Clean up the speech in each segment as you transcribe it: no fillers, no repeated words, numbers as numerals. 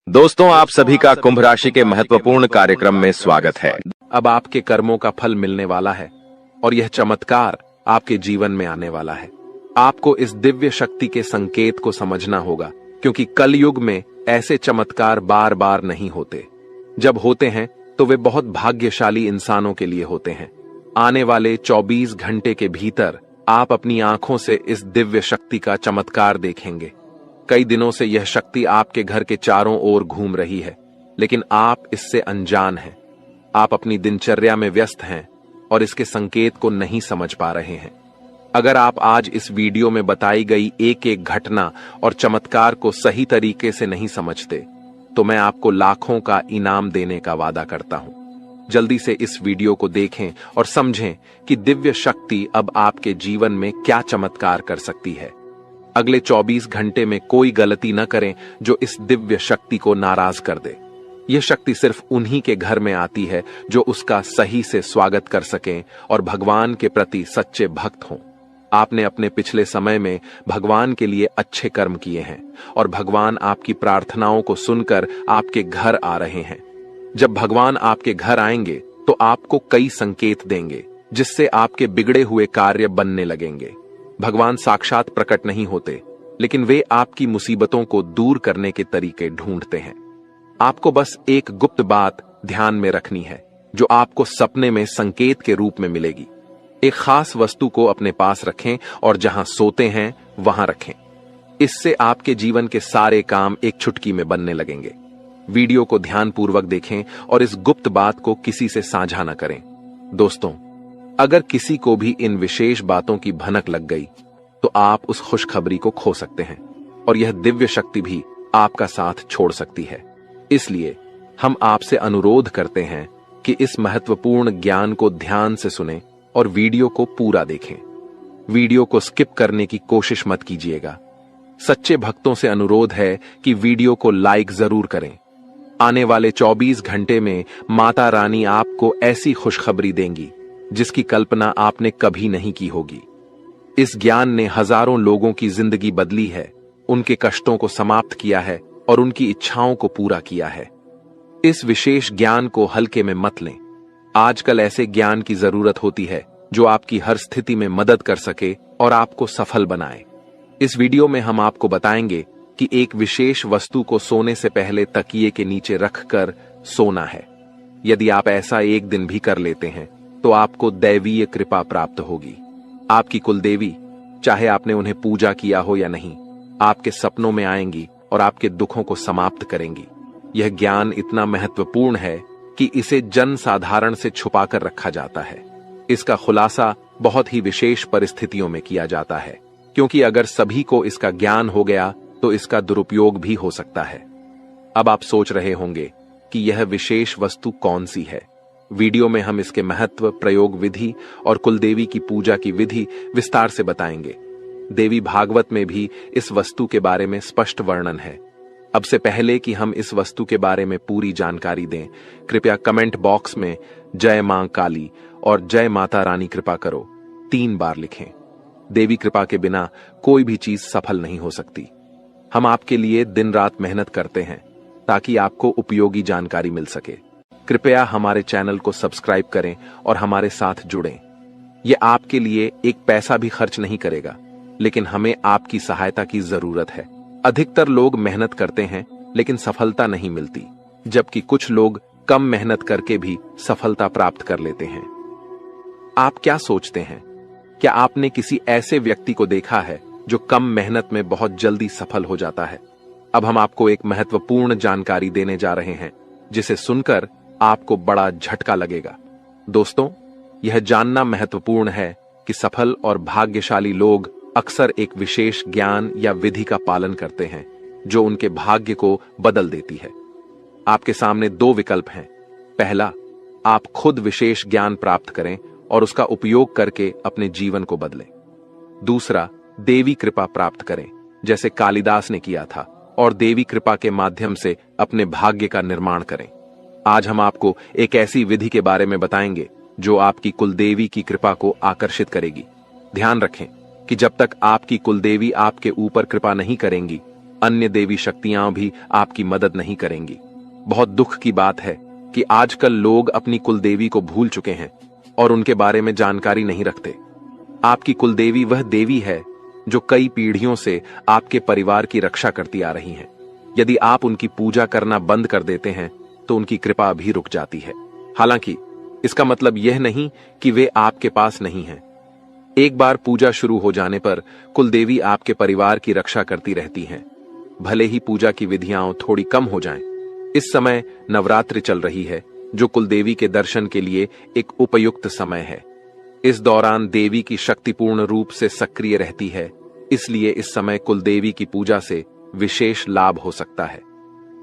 दोस्तों, आप सभी का कुंभ राशि के महत्वपूर्ण कार्यक्रम में स्वागत है। अब आपके कर्मों का फल मिलने वाला है और यह चमत्कार आपके जीवन में आने वाला है। आपको इस दिव्य शक्ति के संकेत को समझना होगा, क्योंकि कलयुग में ऐसे चमत्कार बार बार नहीं होते। जब होते हैं तो वे बहुत भाग्यशाली इंसानों के लिए होते हैं। आने वाले 24 घंटे के भीतर आप अपनी आंखों से इस दिव्य शक्ति का चमत्कार देखेंगे। कई दिनों से यह शक्ति आपके घर के चारों ओर घूम रही है, लेकिन आप इससे अनजान हैं। आप अपनी दिनचर्या में व्यस्त हैं और इसके संकेत को नहीं समझ पा रहे हैं। अगर आप आज इस वीडियो में बताई गई एक एक घटना और चमत्कार को सही तरीके से नहीं समझते, तो मैं आपको लाखों का इनाम देने का वादा करता हूं। जल्दी से इस वीडियो को देखें और समझें कि दिव्य शक्ति अब आपके जीवन में क्या चमत्कार कर सकती है। अगले 24 घंटे में कोई गलती न करें जो इस दिव्य शक्ति को नाराज कर दे। यह शक्ति सिर्फ उन्हीं के घर में आती है जो उसका सही से स्वागत कर सकें और भगवान के प्रति सच्चे भक्त हों। आपने अपने पिछले समय में भगवान के लिए अच्छे कर्म किए हैं और भगवान आपकी प्रार्थनाओं को सुनकर आपके घर आ रहे हैं। जब भगवान आपके घर आएंगे तो आपको कई संकेत देंगे, जिससे आपके बिगड़े हुए कार्य बनने लगेंगे। भगवान साक्षात प्रकट नहीं होते, लेकिन वे आपकी मुसीबतों को दूर करने के तरीके ढूंढते हैं। आपको बस एक गुप्त बात ध्यान में रखनी है, जो आपको सपने में संकेत के रूप में मिलेगी। एक खास वस्तु को अपने पास रखें और जहां सोते हैं वहां रखें। इससे आपके जीवन के सारे काम एक चुटकी में बनने लगेंगे। वीडियो को ध्यानपूर्वक देखें और इस गुप्त बात को किसी से साझा न करें। दोस्तों, अगर किसी को भी इन विशेष बातों की भनक लग गई तो आप उस खुशखबरी को खो सकते हैं और यह दिव्य शक्ति भी आपका साथ छोड़ सकती है। इसलिए हम आपसे अनुरोध करते हैं कि इस महत्वपूर्ण ज्ञान को ध्यान से सुनें और वीडियो को पूरा देखें। वीडियो को स्किप करने की कोशिश मत कीजिएगा। सच्चे भक्तों से अनुरोध है कि वीडियो को लाइक जरूर करें। आने वाले 24 घंटे में माता रानी आपको ऐसी खुशखबरी देंगी जिसकी कल्पना आपने कभी नहीं की होगी। इस ज्ञान ने हजारों लोगों की जिंदगी बदली है, उनके कष्टों को समाप्त किया है और उनकी इच्छाओं को पूरा किया है। इस विशेष ज्ञान को हल्के में मत लें। आजकल ऐसे ज्ञान की जरूरत होती है जो आपकी हर स्थिति में मदद कर सके और आपको सफल बनाए। इस वीडियो में हम आपको बताएंगे कि एक विशेष वस्तु को सोने से पहले तकिए के नीचे रखकर सोना है। यदि आप ऐसा एक दिन भी कर लेते हैं तो आपको दैवीय कृपा प्राप्त होगी। आपकी कुलदेवी, चाहे आपने उन्हें पूजा किया हो या नहीं, आपके सपनों में आएंगी और आपके दुखों को समाप्त करेंगी। यह ज्ञान इतना महत्वपूर्ण है कि इसे जन साधारण से छुपाकर रखा जाता है। इसका खुलासा बहुत ही विशेष परिस्थितियों में किया जाता है, क्योंकि अगर सभी को इसका ज्ञान हो गया तो इसका दुरुपयोग भी हो सकता है। अब आप सोच रहे होंगे कि यह विशेष वस्तु कौन सी है। वीडियो में हम इसके महत्व, प्रयोग विधि और कुलदेवी की पूजा की विधि विस्तार से बताएंगे। देवी भागवत में भी इस वस्तु के बारे में स्पष्ट वर्णन है। अब से पहले कि हम इस वस्तु के बारे में पूरी जानकारी दें, कृपया कमेंट बॉक्स में जय मां काली और जय माता रानी कृपा करो 3 बार लिखें। देवी कृपा के बिना कोई भी चीज सफल नहीं हो सकती। हम आपके लिए दिन रात मेहनत करते हैं ताकि आपको उपयोगी जानकारी मिल सके। कृपया हमारे चैनल को सब्सक्राइब करें और हमारे साथ जुड़ें। यह आपके लिए एक पैसा भी खर्च नहीं करेगा, लेकिन हमें आपकी सहायता की जरूरत है। अधिकतर लोग मेहनत करते हैं लेकिन सफलता नहीं मिलती, जबकि कुछ लोग कम मेहनत करके भी सफलता प्राप्त कर लेते हैं। आप क्या सोचते हैं? क्या आपने किसी ऐसे व्यक्ति को देखा है जो कम मेहनत में बहुत जल्दी सफल हो जाता है? अब हम आपको एक महत्वपूर्ण जानकारी देने जा रहे हैं, जिसे सुनकर आपको बड़ा झटका लगेगा। दोस्तों, यह जानना महत्वपूर्ण है कि सफल और भाग्यशाली लोग अक्सर एक विशेष ज्ञान या विधि का पालन करते हैं जो उनके भाग्य को बदल देती है। आपके सामने 2 विकल्प हैं। पहला, आप खुद विशेष ज्ञान प्राप्त करें और उसका उपयोग करके अपने जीवन को बदलें। दूसरा, देवी कृपा प्राप्त करें, जैसे कालिदास ने किया था, और देवी कृपा के माध्यम से अपने भाग्य का निर्माण करें। आज हम आपको एक ऐसी विधि के बारे में बताएंगे जो आपकी कुलदेवी की कृपा को आकर्षित करेगी। ध्यान रखें कि जब तक आपकी कुलदेवी आपके ऊपर कृपा नहीं करेंगी, अन्य देवी शक्तियां भी आपकी मदद नहीं करेंगी। बहुत दुख की बात है कि आजकल लोग अपनी कुलदेवी को भूल चुके हैं और उनके बारे में जानकारी नहीं रखते। आपकी कुलदेवी वह देवी है जो कई पीढ़ियों से आपके परिवार की रक्षा करती आ रही हैं। यदि आप उनकी पूजा करना बंद कर देते हैं तो उनकी कृपा भी रुक जाती है। हालांकि इसका मतलब यह नहीं कि वे आपके पास नहीं हैं। एक बार पूजा शुरू हो जाने पर कुलदेवी आपके परिवार की रक्षा करती रहती हैं, भले ही पूजा की विधियां थोड़ी कम हो जाएं। इस समय नवरात्रि चल रही है, जो कुलदेवी के दर्शन के लिए एक उपयुक्त समय है। इस दौरान देवी की शक्ति पूर्ण रूप से सक्रिय रहती है, इसलिए इस समय कुलदेवी की पूजा से विशेष लाभ हो सकता है।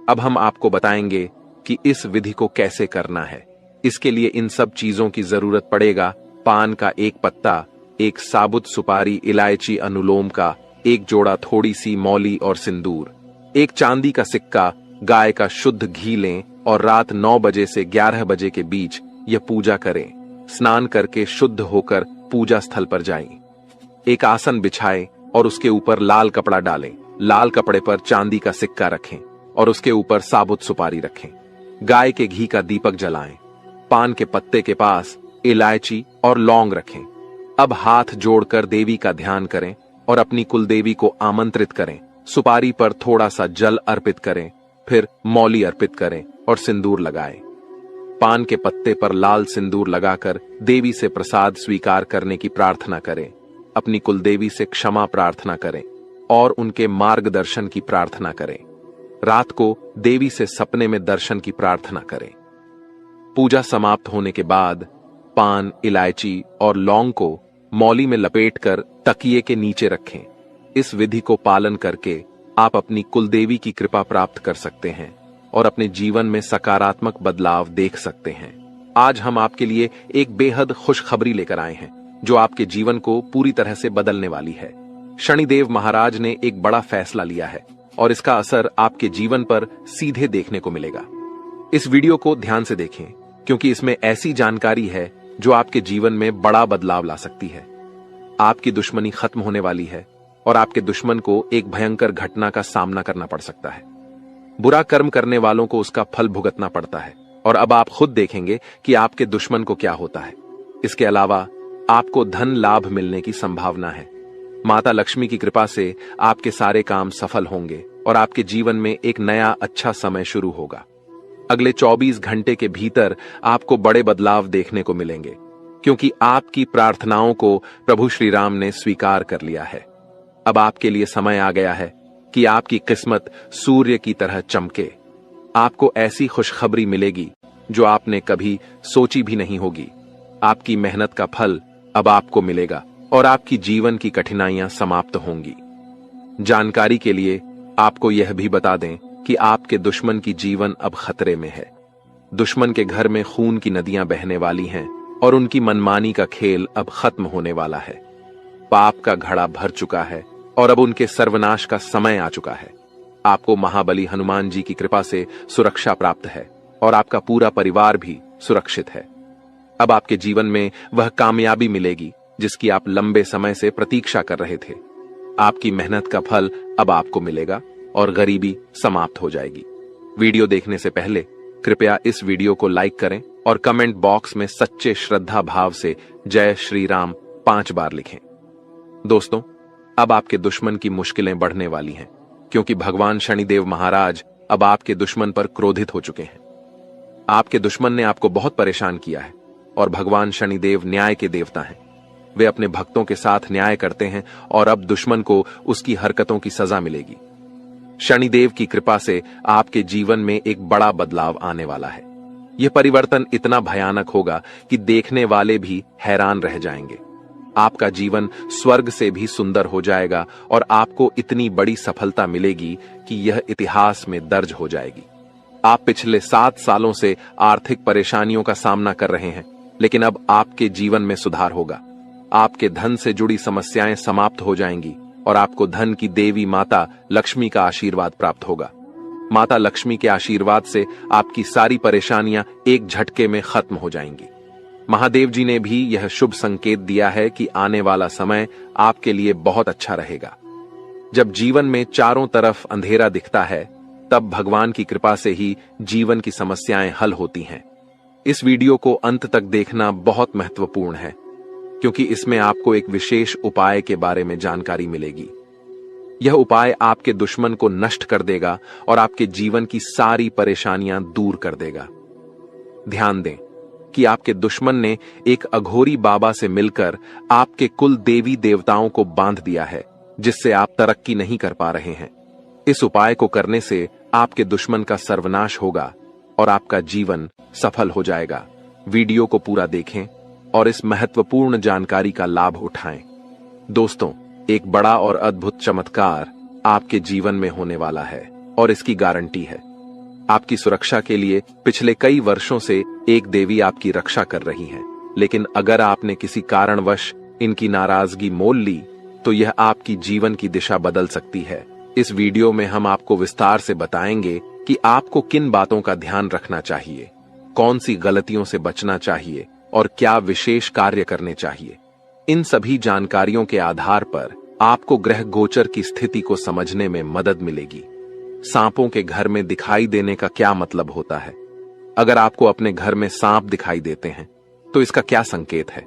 अब हम आपको बताएंगे कि इस विधि को कैसे करना है। इसके लिए इन सब चीजों की जरूरत पड़ेगा: पान का एक पत्ता, एक साबुत सुपारी, इलायची, अनुलोम का एक जोड़ा, थोड़ी सी मौली और सिंदूर, एक चांदी का सिक्का, गाय का शुद्ध घी लें और रात 9 बजे से 11 बजे के बीच यह पूजा करें। स्नान करके शुद्ध होकर पूजा स्थल पर जाएं। एक आसन बिछाएं और उसके ऊपर लाल कपड़ा डालें। लाल कपड़े पर चांदी का सिक्का रखें और उसके ऊपर साबुत सुपारी रखें। गाय के घी का दीपक जलाएं। पान के पत्ते के पास इलायची और लौंग रखें। अब हाथ जोड़कर देवी का ध्यान करें और अपनी कुलदेवी को आमंत्रित करें। सुपारी पर थोड़ा सा जल अर्पित करें, फिर मौली अर्पित करें और सिंदूर लगाएं। पान के पत्ते पर लाल सिंदूर लगाकर देवी से प्रसाद स्वीकार करने की प्रार्थना करें। अपनी कुलदेवी से क्षमा प्रार्थना करें और उनके मार्गदर्शन की प्रार्थना करें। रात को देवी से सपने में दर्शन की प्रार्थना करें। पूजा समाप्त होने के बाद पान, इलायची और लौंग को मौली में लपेटकर तकिए के नीचे रखें। इस विधि को पालन करके आप अपनी कुलदेवी की कृपा प्राप्त कर सकते हैं और अपने जीवन में सकारात्मक बदलाव देख सकते हैं। आज हम आपके लिए एक बेहद खुशखबरी लेकर आए हैं जो आपके जीवन को पूरी तरह से बदलने वाली है। शनिदेव महाराज ने एक बड़ा फैसला लिया है और इसका असर आपके जीवन पर सीधे देखने को मिलेगा। इस वीडियो को ध्यान से देखें क्योंकि इसमें ऐसी जानकारी है जो आपके जीवन में बड़ा बदलाव ला सकती है। आपकी दुश्मनी खत्म होने वाली है और आपके दुश्मन को एक भयंकर घटना का सामना करना पड़ सकता है। बुरा कर्म करने वालों को उसका फल भुगतना पड़ता है और अब आप खुद देखेंगे कि आपके दुश्मन को क्या होता है। इसके अलावा आपको धन लाभ मिलने की संभावना है। माता लक्ष्मी की कृपा से आपके सारे काम सफल होंगे और आपके जीवन में एक नया अच्छा समय शुरू होगा। अगले 24 घंटे के भीतर आपको बड़े बदलाव देखने को मिलेंगे क्योंकि आपकी प्रार्थनाओं को प्रभु श्री राम ने स्वीकार कर लिया है। अब आपके लिए समय आ गया है कि आपकी किस्मत सूर्य की तरह चमके। आपको ऐसी खुशखबरी मिलेगी जो आपने कभी सोची भी नहीं होगी। आपकी मेहनत का फल अब आपको मिलेगा और आपकी जीवन की कठिनाइयां समाप्त होंगी। जानकारी के लिए आपको यह भी बता दें कि आपके दुश्मन की जीवन अब खतरे में है। दुश्मन के घर में खून की नदियां बहने वाली हैं और उनकी मनमानी का खेल अब खत्म होने वाला है। पाप का घड़ा भर चुका है और अब उनके सर्वनाश का समय आ चुका है। आपको महाबली हनुमान जी की कृपा से सुरक्षा प्राप्त है और आपका पूरा परिवार भी सुरक्षित है। अब आपके जीवन में वह कामयाबी मिलेगी जिसकी आप लंबे समय से प्रतीक्षा कर रहे थे। आपकी मेहनत का फल अब आपको मिलेगा और गरीबी समाप्त हो जाएगी। वीडियो देखने से पहले कृपया इस वीडियो को लाइक करें और कमेंट बॉक्स में सच्चे श्रद्धा भाव से जय श्री राम 5 बार लिखें। दोस्तों, अब आपके दुश्मन की मुश्किलें बढ़ने वाली हैं क्योंकि भगवान शनिदेव महाराज अब आपके दुश्मन पर क्रोधित हो चुके हैं। आपके दुश्मन ने आपको बहुत परेशान किया है और भगवान शनिदेव न्याय के देवता हैं। वे अपने भक्तों के साथ न्याय करते हैं और अब दुश्मन को उसकी हरकतों की सजा मिलेगी। शनिदेव की कृपा से आपके जीवन में एक बड़ा बदलाव आने वाला है। यह परिवर्तन इतना भयानक होगा कि देखने वाले भी हैरान रह जाएंगे। आपका जीवन स्वर्ग से भी सुंदर हो जाएगा और आपको इतनी बड़ी सफलता मिलेगी कि यह इतिहास में दर्ज हो जाएगी। आप पिछले 7 सालों से आर्थिक परेशानियों का सामना कर रहे हैं, लेकिन अब आपके जीवन में सुधार होगा। आपके धन से जुड़ी समस्याएं समाप्त हो जाएंगी और आपको धन की देवी माता लक्ष्मी का आशीर्वाद प्राप्त होगा। माता लक्ष्मी के आशीर्वाद से आपकी सारी परेशानियां एक झटके में खत्म हो जाएंगी। महादेव जी ने भी यह शुभ संकेत दिया है कि आने वाला समय आपके लिए बहुत अच्छा रहेगा। जब जीवन में चारों तरफ अंधेरा दिखता है, तब भगवान की कृपा से ही जीवन की समस्याएं हल होती हैं। इस वीडियो को अंत तक देखना बहुत महत्वपूर्ण है, क्योंकि इसमें आपको एक विशेष उपाय के बारे में जानकारी मिलेगी। यह उपाय आपके दुश्मन को नष्ट कर देगा और आपके जीवन की सारी परेशानियां दूर कर देगा। ध्यान दें कि आपके दुश्मन ने एक अघोरी बाबा से मिलकर आपके कुल देवी देवताओं को बांध दिया है, जिससे आप तरक्की नहीं कर पा रहे हैं। इस उपाय को करने से आपके दुश्मन का सर्वनाश होगा और आपका जीवन सफल हो जाएगा। वीडियो को पूरा देखें और इस महत्वपूर्ण जानकारी का लाभ उठाएं। दोस्तों, एक बड़ा और अद्भुत चमत्कार आपके जीवन में होने वाला है और इसकी गारंटी है। आपकी सुरक्षा के लिए पिछले कई वर्षों से एक देवी आपकी रक्षा कर रही है, लेकिन अगर आपने किसी कारणवश इनकी नाराजगी मोल ली तो यह आपकी जीवन की दिशा बदल सकती है। इस वीडियो में हम आपको विस्तार से बताएंगे कि आपको किन बातों का ध्यान रखना चाहिए, कौन सी गलतियों से बचना चाहिए और क्या विशेष कार्य करने चाहिए। इन सभी जानकारियों के आधार पर आपको ग्रह गोचर की स्थिति को समझने में मदद मिलेगी। सांपों के घर में दिखाई देने का क्या मतलब होता है? अगर आपको अपने घर में सांप दिखाई देते हैं तो इसका क्या संकेत है?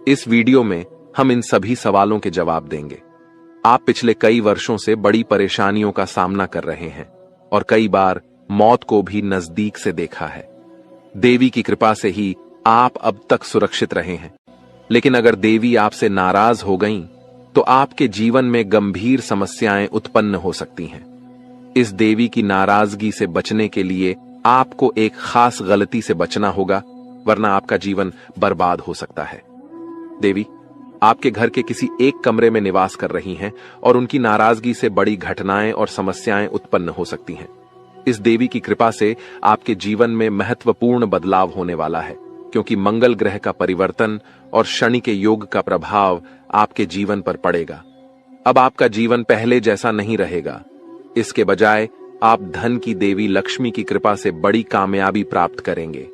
इस वीडियो में हम इन सभी सवालों के जवाब देंगे। आप पिछले कई वर्षों से बड़ी परेशानियों का सामना कर रहे हैं और कई बार मौत को भी नजदीक से देखा है। देवी की कृपा से ही आप अब तक सुरक्षित रहे हैं, लेकिन अगर देवी आपसे नाराज हो गईं, तो आपके जीवन में गंभीर समस्याएं उत्पन्न हो सकती हैं। इस देवी की नाराजगी से बचने के लिए आपको एक खास गलती से बचना होगा, वरना आपका जीवन बर्बाद हो सकता है। देवी आपके घर के किसी एक कमरे में निवास कर रही हैं और उनकी नाराजगी से बड़ी घटनाएं और समस्याएं उत्पन्न हो सकती हैं। इस देवी की कृपा से आपके जीवन में महत्वपूर्ण बदलाव होने वाला है, क्योंकि मंगल ग्रह का परिवर्तन और शनि के योग का प्रभाव आपके जीवन पर पड़ेगा। अब आपका जीवन पहले जैसा नहीं रहेगा। इसके बजाय आप धन की देवी लक्ष्मी की कृपा से बड़ी कामयाबी प्राप्त करेंगे।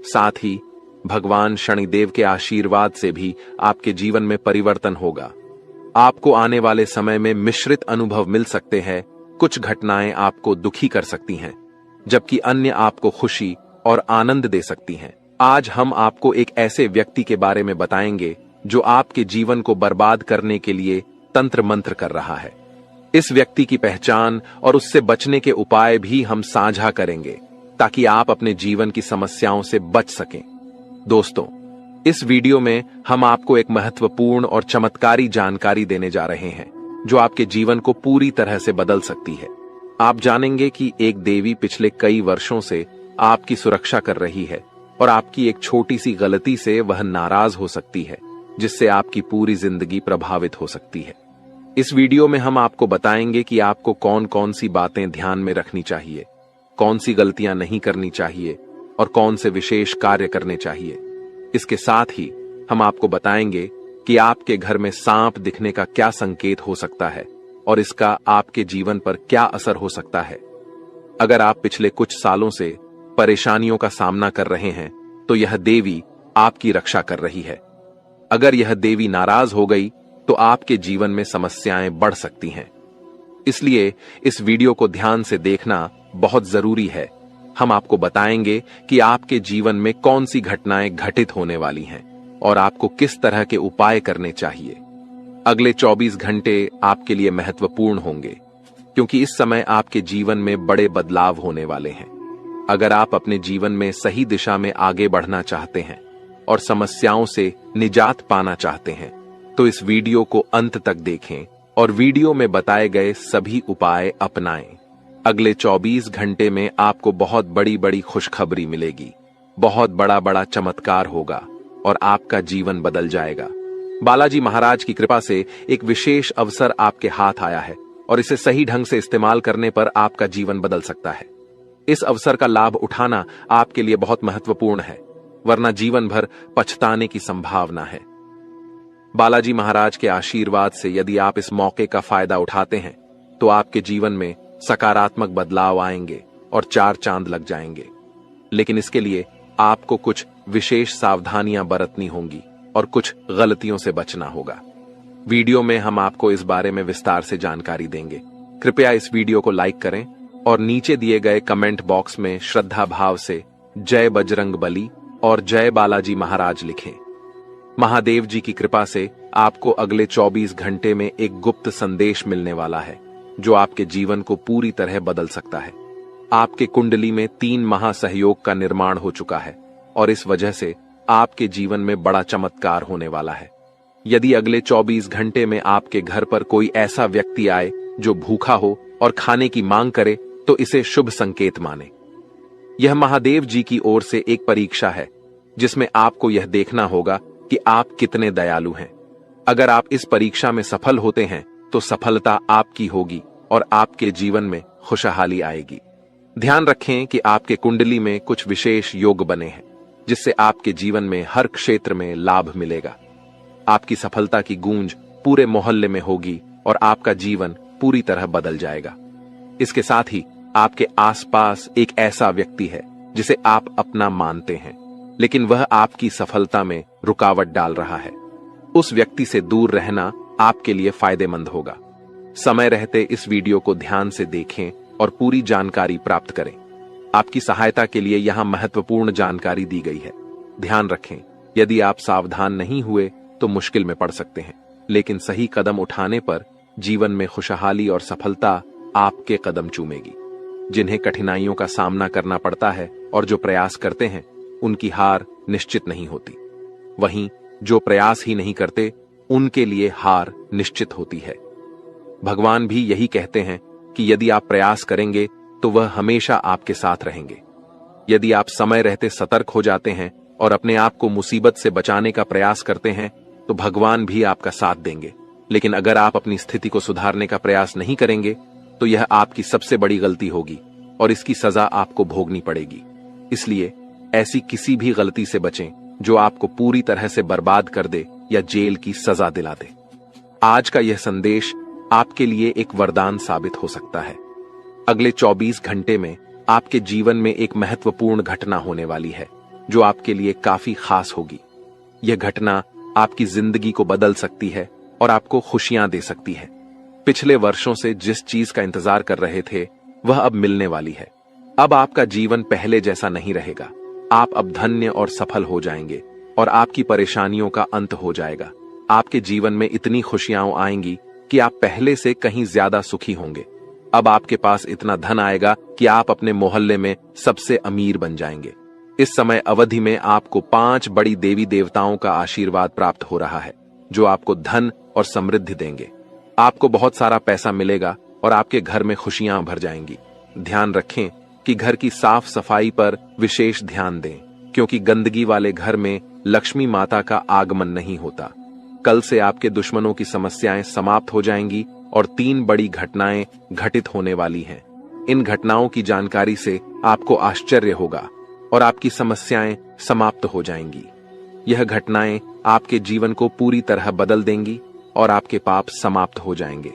साथ ही भगवान शनिदेव के आशीर्वाद से भी आपके जीवन में परिवर्तन होगा। आपको आने वाले समय में मिश्रित अनुभव मिल सकते हैं। कुछ घटनाएं आपको दुखी कर सकती हैं, जबकि अन्य आपको खुशी और आनंद दे सकती हैं। आज हम आपको एक ऐसे व्यक्ति के बारे में बताएंगे जो आपके जीवन को बर्बाद करने के लिए तंत्र मंत्र कर रहा है। इस व्यक्ति की पहचान और उससे बचने के उपाय भी हम साझा करेंगे, ताकि आप अपने जीवन की समस्याओं से बच सकें। दोस्तों, इस वीडियो में हम आपको एक महत्वपूर्ण और चमत्कारी जानकारी देने जा रहे हैं, जो आपके जीवन को पूरी तरह से बदल सकती है। आप जानेंगे कि एक देवी पिछले कई वर्षों से आपकी सुरक्षा कर रही है और आपकी एक छोटी सी गलती से वह नाराज हो सकती है, जिससे आपकी पूरी जिंदगी प्रभावित हो सकती है। इस वीडियो में हम आपको बताएंगे कि आपको कौन कौन सी बातें ध्यान में रखनी चाहिए, कौन सी गलतियां नहीं करनी चाहिए और कौन से विशेष कार्य करने चाहिए। इसके साथ ही हम आपको बताएंगे कि आपके घर में सांप दिखने का क्या संकेत हो सकता है और इसका आपके जीवन पर क्या असर हो सकता है। अगर आप पिछले कुछ सालों से परेशानियों का सामना कर रहे हैं, तो यह देवी आपकी रक्षा कर रही है। अगर यह देवी नाराज हो गई तो आपके जीवन में समस्याएं बढ़ सकती हैं। इसलिए इस वीडियो को ध्यान से देखना बहुत जरूरी है। हम आपको बताएंगे कि आपके जीवन में कौन सी घटनाएं घटित होने वाली हैं और आपको किस तरह के उपाय करने चाहिए। अगले 24 घंटे आपके लिए महत्वपूर्ण होंगे, क्योंकि इस समय आपके जीवन में बड़े बदलाव होने वाले हैं। अगर आप अपने जीवन में सही दिशा में आगे बढ़ना चाहते हैं और समस्याओं से निजात पाना चाहते हैं, तो इस वीडियो को अंत तक देखें और वीडियो में बताए गए सभी उपाय अपनाएं। अगले 24 घंटे में आपको बहुत बड़ी बड़ी खुशखबरी मिलेगी, बहुत बड़ा बड़ा चमत्कार होगा और आपका जीवन बदल जाएगा। बालाजी महाराज की कृपा से एक विशेष अवसर आपके हाथ आया है और इसे सही ढंग से इस्तेमाल करने पर आपका जीवन बदल सकता है। इस अवसर का लाभ उठाना आपके लिए बहुत महत्वपूर्ण है, वरना जीवन भर पछताने की संभावना है। बालाजी महाराज के आशीर्वाद से यदि आप इस मौके का फायदा उठाते हैं, तो आपके जीवन में सकारात्मक बदलाव आएंगे और 4 चांद लग जाएंगे। लेकिन इसके लिए आपको कुछ विशेष सावधानियां बरतनी होंगी और कुछ गलतियों से बचना होगा। वीडियो में हम आपको इस बारे में विस्तार से जानकारी देंगे। कृपया इस वीडियो को लाइक करें और नीचे दिए गए कमेंट बॉक्स में श्रद्धा भाव से जय बजरंग बली और जय बालाजी महाराज लिखें। महादेव जी की कृपा से आपको अगले 24 घंटे में एक गुप्त संदेश मिलने वाला है जो आपके जीवन को पूरी तरह बदल सकता है। आपके कुंडली में 3 महासहयोग का निर्माण हो चुका है और इस वजह से आपके जीवन में बड़ा चमत्कार होने वाला है। यदि अगले 24 घंटे में आपके घर पर कोई ऐसा व्यक्ति आए जो भूखा हो और खाने की मांग करे तो इसे शुभ संकेत माने। यह महादेव जी की ओर से एक परीक्षा है जिसमें आपको यह देखना होगा कि आप कितने दयालु हैं। अगर आप इस परीक्षा में सफल होते हैं तो सफलता आपकी होगी और आपके जीवन में खुशहाली आएगी। ध्यान रखें कि आपके कुंडली में कुछ विशेष योग बने हैं जिससे आपके जीवन में हर क्षेत्र में लाभ मिलेगा। आपकी सफलता की गूंज पूरे मोहल्ले में होगी और आपका जीवन पूरी तरह बदल जाएगा। इसके साथ ही आपके आसपास एक ऐसा व्यक्ति है जिसे आप अपना मानते हैं, लेकिन वह आपकी सफलता में रुकावट डाल रहा है। उस व्यक्ति से दूर रहना आपके लिए फायदेमंद होगा। समय रहते इस वीडियो को ध्यान से देखें और पूरी जानकारी प्राप्त करें। आपकी सहायता के लिए यहां महत्वपूर्ण जानकारी दी गई है। ध्यान रखें, यदि आप सावधान नहीं हुए तो मुश्किल में पड़ सकते हैं, लेकिन सही कदम उठाने पर जीवन में खुशहाली और सफलता आपके कदम चूमेगी। जिन्हें कठिनाइयों का सामना करना पड़ता है और जो प्रयास करते हैं उनकी हार निश्चित नहीं होती। वहीं जो प्रयास ही नहीं करते उनके लिए हार निश्चित होती है। भगवान भी यही कहते हैं कि यदि आप प्रयास करेंगे तो वह हमेशा आपके साथ रहेंगे। यदि आप समय रहते सतर्क हो जाते हैं और अपने आप को मुसीबत से बचाने का प्रयास करते हैं तो भगवान भी आपका साथ देंगे। लेकिन अगर आप अपनी स्थिति को सुधारने का प्रयास नहीं करेंगे तो यह आपकी सबसे बड़ी गलती होगी और इसकी सजा आपको भोगनी पड़ेगी। इसलिए ऐसी किसी भी गलती से बचें जो आपको पूरी तरह से बर्बाद कर दे या जेल की सजा दिला दे। आज का यह संदेश आपके लिए एक वरदान साबित हो सकता है। अगले 24 घंटे में आपके जीवन में एक महत्वपूर्ण घटना होने वाली है जो आपके लिए काफी खास होगी। यह घटना आपकी जिंदगी को बदल सकती है और आपको खुशियां दे सकती है। पिछले वर्षों से जिस चीज का इंतजार कर रहे थे वह अब मिलने वाली है। अब आपका जीवन पहले जैसा नहीं रहेगा। आप अब धन्य और सफल हो जाएंगे और आपकी परेशानियों का अंत हो जाएगा। आपके जीवन में इतनी खुशियां आएंगी कि आप पहले से कहीं ज्यादा सुखी होंगे। अब आपके पास इतना धन आएगा कि आप अपने मोहल्ले में सबसे अमीर बन जाएंगे। इस समय अवधि में आपको 5 बड़ी देवी देवताओं का आशीर्वाद प्राप्त हो रहा है जो आपको धन और समृद्धि देंगे। आपको बहुत सारा पैसा मिलेगा और आपके घर में खुशियां भर जाएंगी। ध्यान रखें कि घर की साफ सफाई पर विशेष ध्यान दें, क्योंकि गंदगी वाले घर में लक्ष्मी माता का आगमन नहीं होता। कल से आपके दुश्मनों की समस्याएं समाप्त हो जाएंगी और 3 बड़ी घटनाएं घटित होने वाली हैं। इन घटनाओं की जानकारी से आपको आश्चर्य होगा और आपकी समस्याएं समाप्त हो जाएंगी। यह घटनाएं आपके जीवन को पूरी तरह बदल देंगी और आपके पाप समाप्त हो जाएंगे।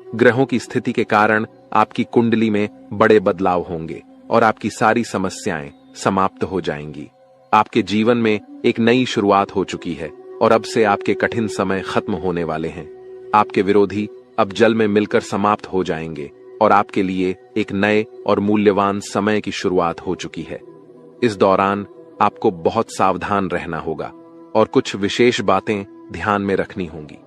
ग्रहों की स्थिति के कारण आपकी कुंडली में बड़े बदलाव होंगे और आपकी सारी समस्याएं समाप्त हो जाएंगी। आपके जीवन में एक नई शुरुआत हो चुकी है और अब से आपके कठिन समय खत्म होने वाले हैं। आपके विरोधी अब जल में मिलकर समाप्त हो जाएंगे और आपके लिए एक नए और मूल्यवान समय की शुरुआत हो चुकी है। इस दौरान आपको बहुत सावधान रहना होगा और कुछ विशेष बातें ध्यान में रखनी होंगी।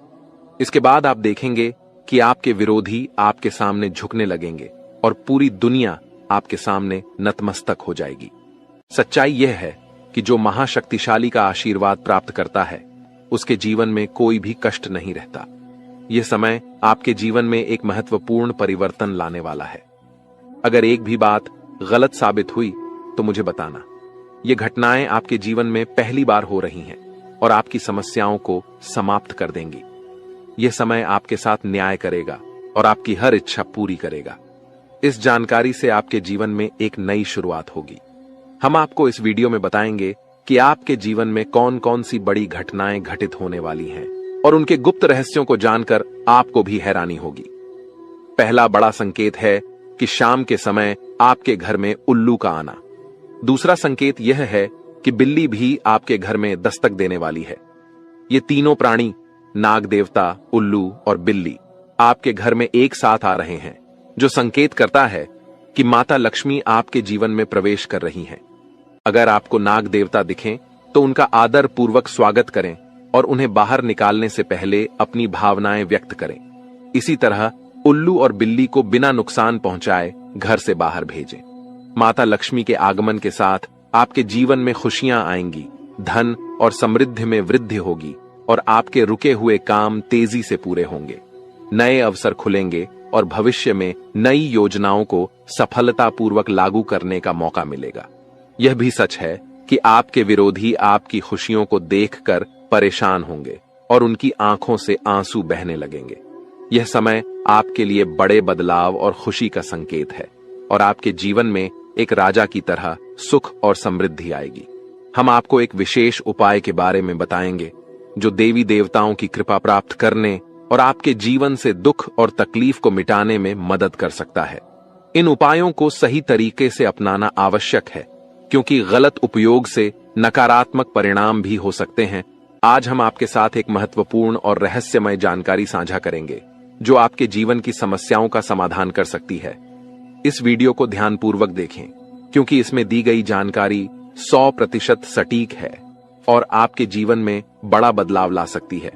इसके बाद आप देखेंगे कि आपके विरोधी आपके सामने झुकने लगेंगे और पूरी दुनिया आपके सामने नतमस्तक हो जाएगी। सच्चाई यह है कि जो महाशक्तिशाली का आशीर्वाद प्राप्त करता है उसके जीवन में कोई भी कष्ट नहीं रहता। यह समय आपके जीवन में एक महत्वपूर्ण परिवर्तन लाने वाला है। अगर एक भी बात गलत साबित हुई तो मुझे बताना। ये घटनाएं आपके जीवन में पहली बार हो रही हैं और आपकी समस्याओं को समाप्त कर देंगी। यह समय आपके साथ न्याय करेगा और आपकी हर इच्छा पूरी करेगा। इस जानकारी से आपके जीवन में एक नई शुरुआत होगी। हम आपको इस वीडियो में बताएंगे कि आपके जीवन में कौन कौन सी बड़ी घटनाएं घटित होने वाली हैं और उनके गुप्त रहस्यों को जानकर आपको भी हैरानी होगी। पहला बड़ा संकेत है कि शाम के समय आपके घर में उल्लू का आना। दूसरा संकेत यह है कि बिल्ली भी आपके घर में दस्तक देने वाली है। ये तीनों प्राणी नाग देवता, उल्लू और बिल्ली आपके घर में एक साथ आ रहे हैं, जो संकेत करता है कि माता लक्ष्मी आपके जीवन में प्रवेश कर रही हैं। अगर आपको नाग देवता दिखें तो उनका आदर पूर्वक स्वागत करें और उन्हें बाहर निकालने से पहले अपनी भावनाएं व्यक्त करें। इसी तरह उल्लू और बिल्ली को बिना नुकसान पहुंचाए घर से बाहर भेजें। माता लक्ष्मी के आगमन के साथ आपके जीवन में खुशियां आएंगी, धन और समृद्धि में वृद्धि होगी और आपके रुके हुए काम तेजी से पूरे होंगे। नए अवसर खुलेंगे और भविष्य में नई योजनाओं को सफलतापूर्वक लागू करने का मौका मिलेगा। यह भी सच है कि आपके विरोधी आपकी खुशियों को देखकर परेशान होंगे और उनकी आंखों से आंसू बहने लगेंगे। यह समय आपके लिए बड़े बदलाव और खुशी का संकेत है और आपके जीवन में एक राजा की तरह सुख और समृद्धि आएगी। हम आपको एक विशेष उपाय के बारे में बताएंगे जो देवी देवताओं की कृपा प्राप्त करने और आपके जीवन से दुख और तकलीफ को मिटाने में मदद कर सकता है। इन उपायों को सही तरीके से अपनाना आवश्यक है, क्योंकि गलत उपयोग से नकारात्मक परिणाम भी हो सकते हैं। आज हम आपके साथ एक महत्वपूर्ण और रहस्यमय जानकारी साझा करेंगे जो आपके जीवन की समस्याओं का समाधान कर सकती है। इस वीडियो को ध्यानपूर्वक देखें, क्योंकि इसमें दी गई जानकारी 100% सटीक है और आपके जीवन में बड़ा बदलाव ला सकती है।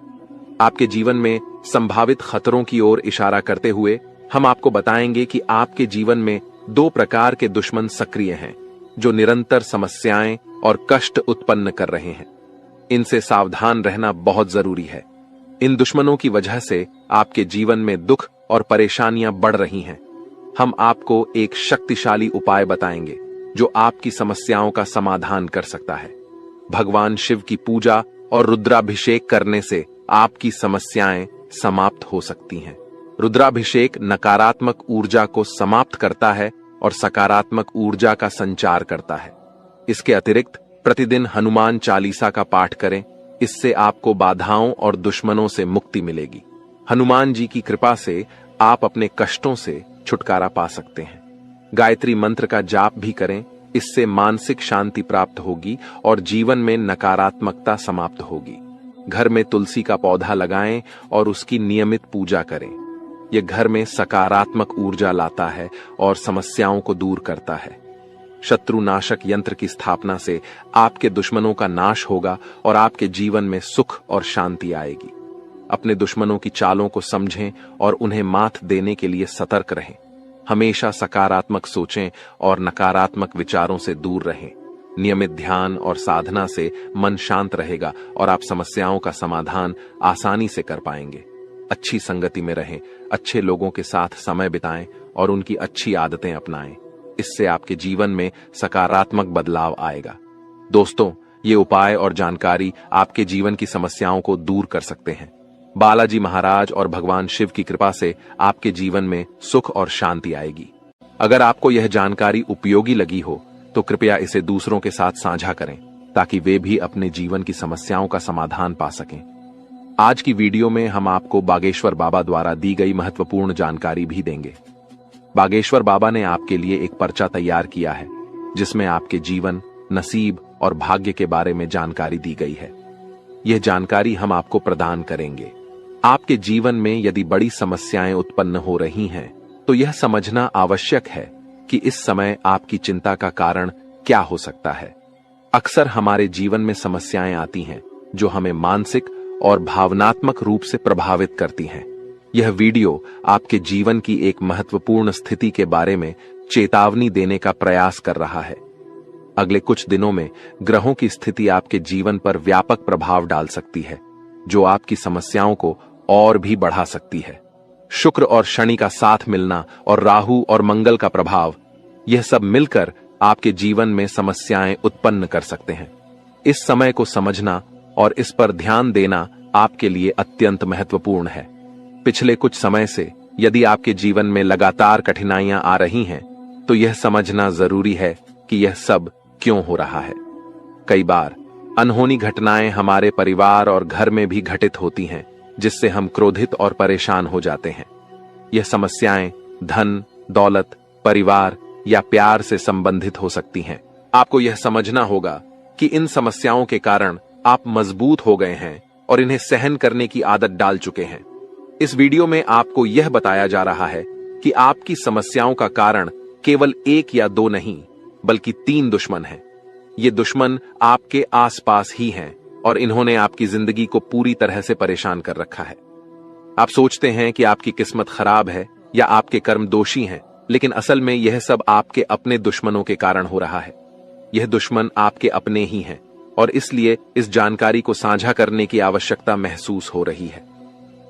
आपके जीवन में संभावित खतरों की ओर इशारा करते हुए हम आपको बताएंगे कि आपके जीवन में 2 प्रकार के दुश्मन सक्रिय हैं जो निरंतर समस्याएं और कष्ट उत्पन्न कर रहे हैं। इनसे सावधान रहना बहुत जरूरी है। इन दुश्मनों की वजह से आपके जीवन में दुख और परेशानियां बढ़ रही हैं। हम आपको एक शक्तिशाली उपाय बताएंगे जो आपकी समस्याओं का समाधान कर सकता है। भगवान शिव की पूजा और रुद्राभिषेक करने से आपकी समस्याएं समाप्त हो सकती हैं। रुद्राभिषेक नकारात्मक ऊर्जा को समाप्त करता है और सकारात्मक ऊर्जा का संचार करता है। इसके अतिरिक्त प्रतिदिन हनुमान चालीसा का पाठ करें। इससे आपको बाधाओं और दुश्मनों से मुक्ति मिलेगी। हनुमान जी की कृपा से आप अपने कष्टों से छुटकारा पा सकते हैं। गायत्री मंत्र का जाप भी करें। इससे मानसिक शांति प्राप्त होगी और जीवन में नकारात्मकता समाप्त होगी। घर में तुलसी का पौधा लगाएं और उसकी नियमित पूजा करें। यह घर में सकारात्मक ऊर्जा लाता है और समस्याओं को दूर करता है। शत्रुनाशक यंत्र की स्थापना से आपके दुश्मनों का नाश होगा और आपके जीवन में सुख और शांति आएगी। अपने दुश्मनों की चालों को समझें और उन्हें मात देने के लिए सतर्क रहें। हमेशा सकारात्मक सोचें और नकारात्मक विचारों से दूर रहें। नियमित ध्यान और साधना से मन शांत रहेगा और आप समस्याओं का समाधान आसानी से कर पाएंगे। अच्छी संगति में रहें, अच्छे लोगों के साथ समय बिताएं और उनकी अच्छी आदतें अपनाएं। इससे आपके जीवन में सकारात्मक बदलाव आएगा। दोस्तों, ये उपाय और जानकारी आपके जीवन की समस्याओं को दूर कर सकते हैं। बालाजी महाराज और भगवान शिव की कृपा से आपके जीवन में सुख और शांति आएगी। अगर आपको यह जानकारी उपयोगी लगी हो तो कृपया इसे दूसरों के साथ साझा करें ताकि वे भी अपने जीवन की समस्याओं का समाधान पा सकें। आज की वीडियो में हम आपको बागेश्वर बाबा द्वारा दी गई महत्वपूर्ण जानकारी भी देंगे। बागेश्वर बाबा ने आपके लिए एक पर्चा तैयार किया है जिसमें आपके जीवन, नसीब और भाग्य के बारे में जानकारी दी गई है। यह जानकारी हम आपको प्रदान करेंगे। आपके जीवन में यदि बड़ी समस्याएं उत्पन्न हो रही हैं, तो यह समझना आवश्यक है कि इस समय आपकी चिंता का कारण क्या हो सकता है। अक्सर हमारे जीवन में समस्याएं आती हैं जो हमें मानसिक और भावनात्मक रूप से प्रभावित करती हैं। यह वीडियो आपके जीवन की एक महत्वपूर्ण स्थिति के बारे में चेतावनी देने का प्रयास कर रहा है। अगले कुछ दिनों में ग्रहों की स्थिति आपके जीवन पर व्यापक प्रभाव डाल सकती है, जो आपकी समस्याओं को और भी बढ़ा सकती है। शुक्र और शनि का साथ मिलना और राहु और मंगल का प्रभाव, यह सब मिलकर आपके जीवन में समस्याएं उत्पन्न कर सकते हैं। इस समय को समझना और इस पर ध्यान देना आपके लिए अत्यंत महत्वपूर्ण है। पिछले कुछ समय से यदि आपके जीवन में लगातार कठिनाइयां आ रही हैं, तो यह समझना जरूरी है कि यह सब क्यों हो रहा है। कई बार अनहोनी घटनाएं हमारे परिवार और घर में भी घटित होती हैं, जिससे हम क्रोधित और परेशान हो जाते हैं। यह समस्याएं धन, दौलत, परिवार या प्यार से संबंधित हो सकती हैं। आपको यह समझना होगा कि इन समस्याओं के कारण आप मजबूत हो गए हैं और इन्हें सहन करने की आदत डाल चुके हैं। इस वीडियो में आपको यह बताया जा रहा है कि आपकी समस्याओं का कारण केवल एक या दो नहीं, बल्कि 3 दुश्मन हैं। ये दुश्मन आपके आसपास ही हैं और इन्होंने आपकी जिंदगी को पूरी तरह से परेशान कर रखा है। आप सोचते हैं कि आपकी किस्मत खराब है या आपके कर्म दोषी हैं, लेकिन असल में यह सब आपके अपने दुश्मनों के कारण हो रहा है। यह दुश्मन आपके अपने ही हैं और इसलिए इस जानकारी को साझा करने की आवश्यकता महसूस हो रही है।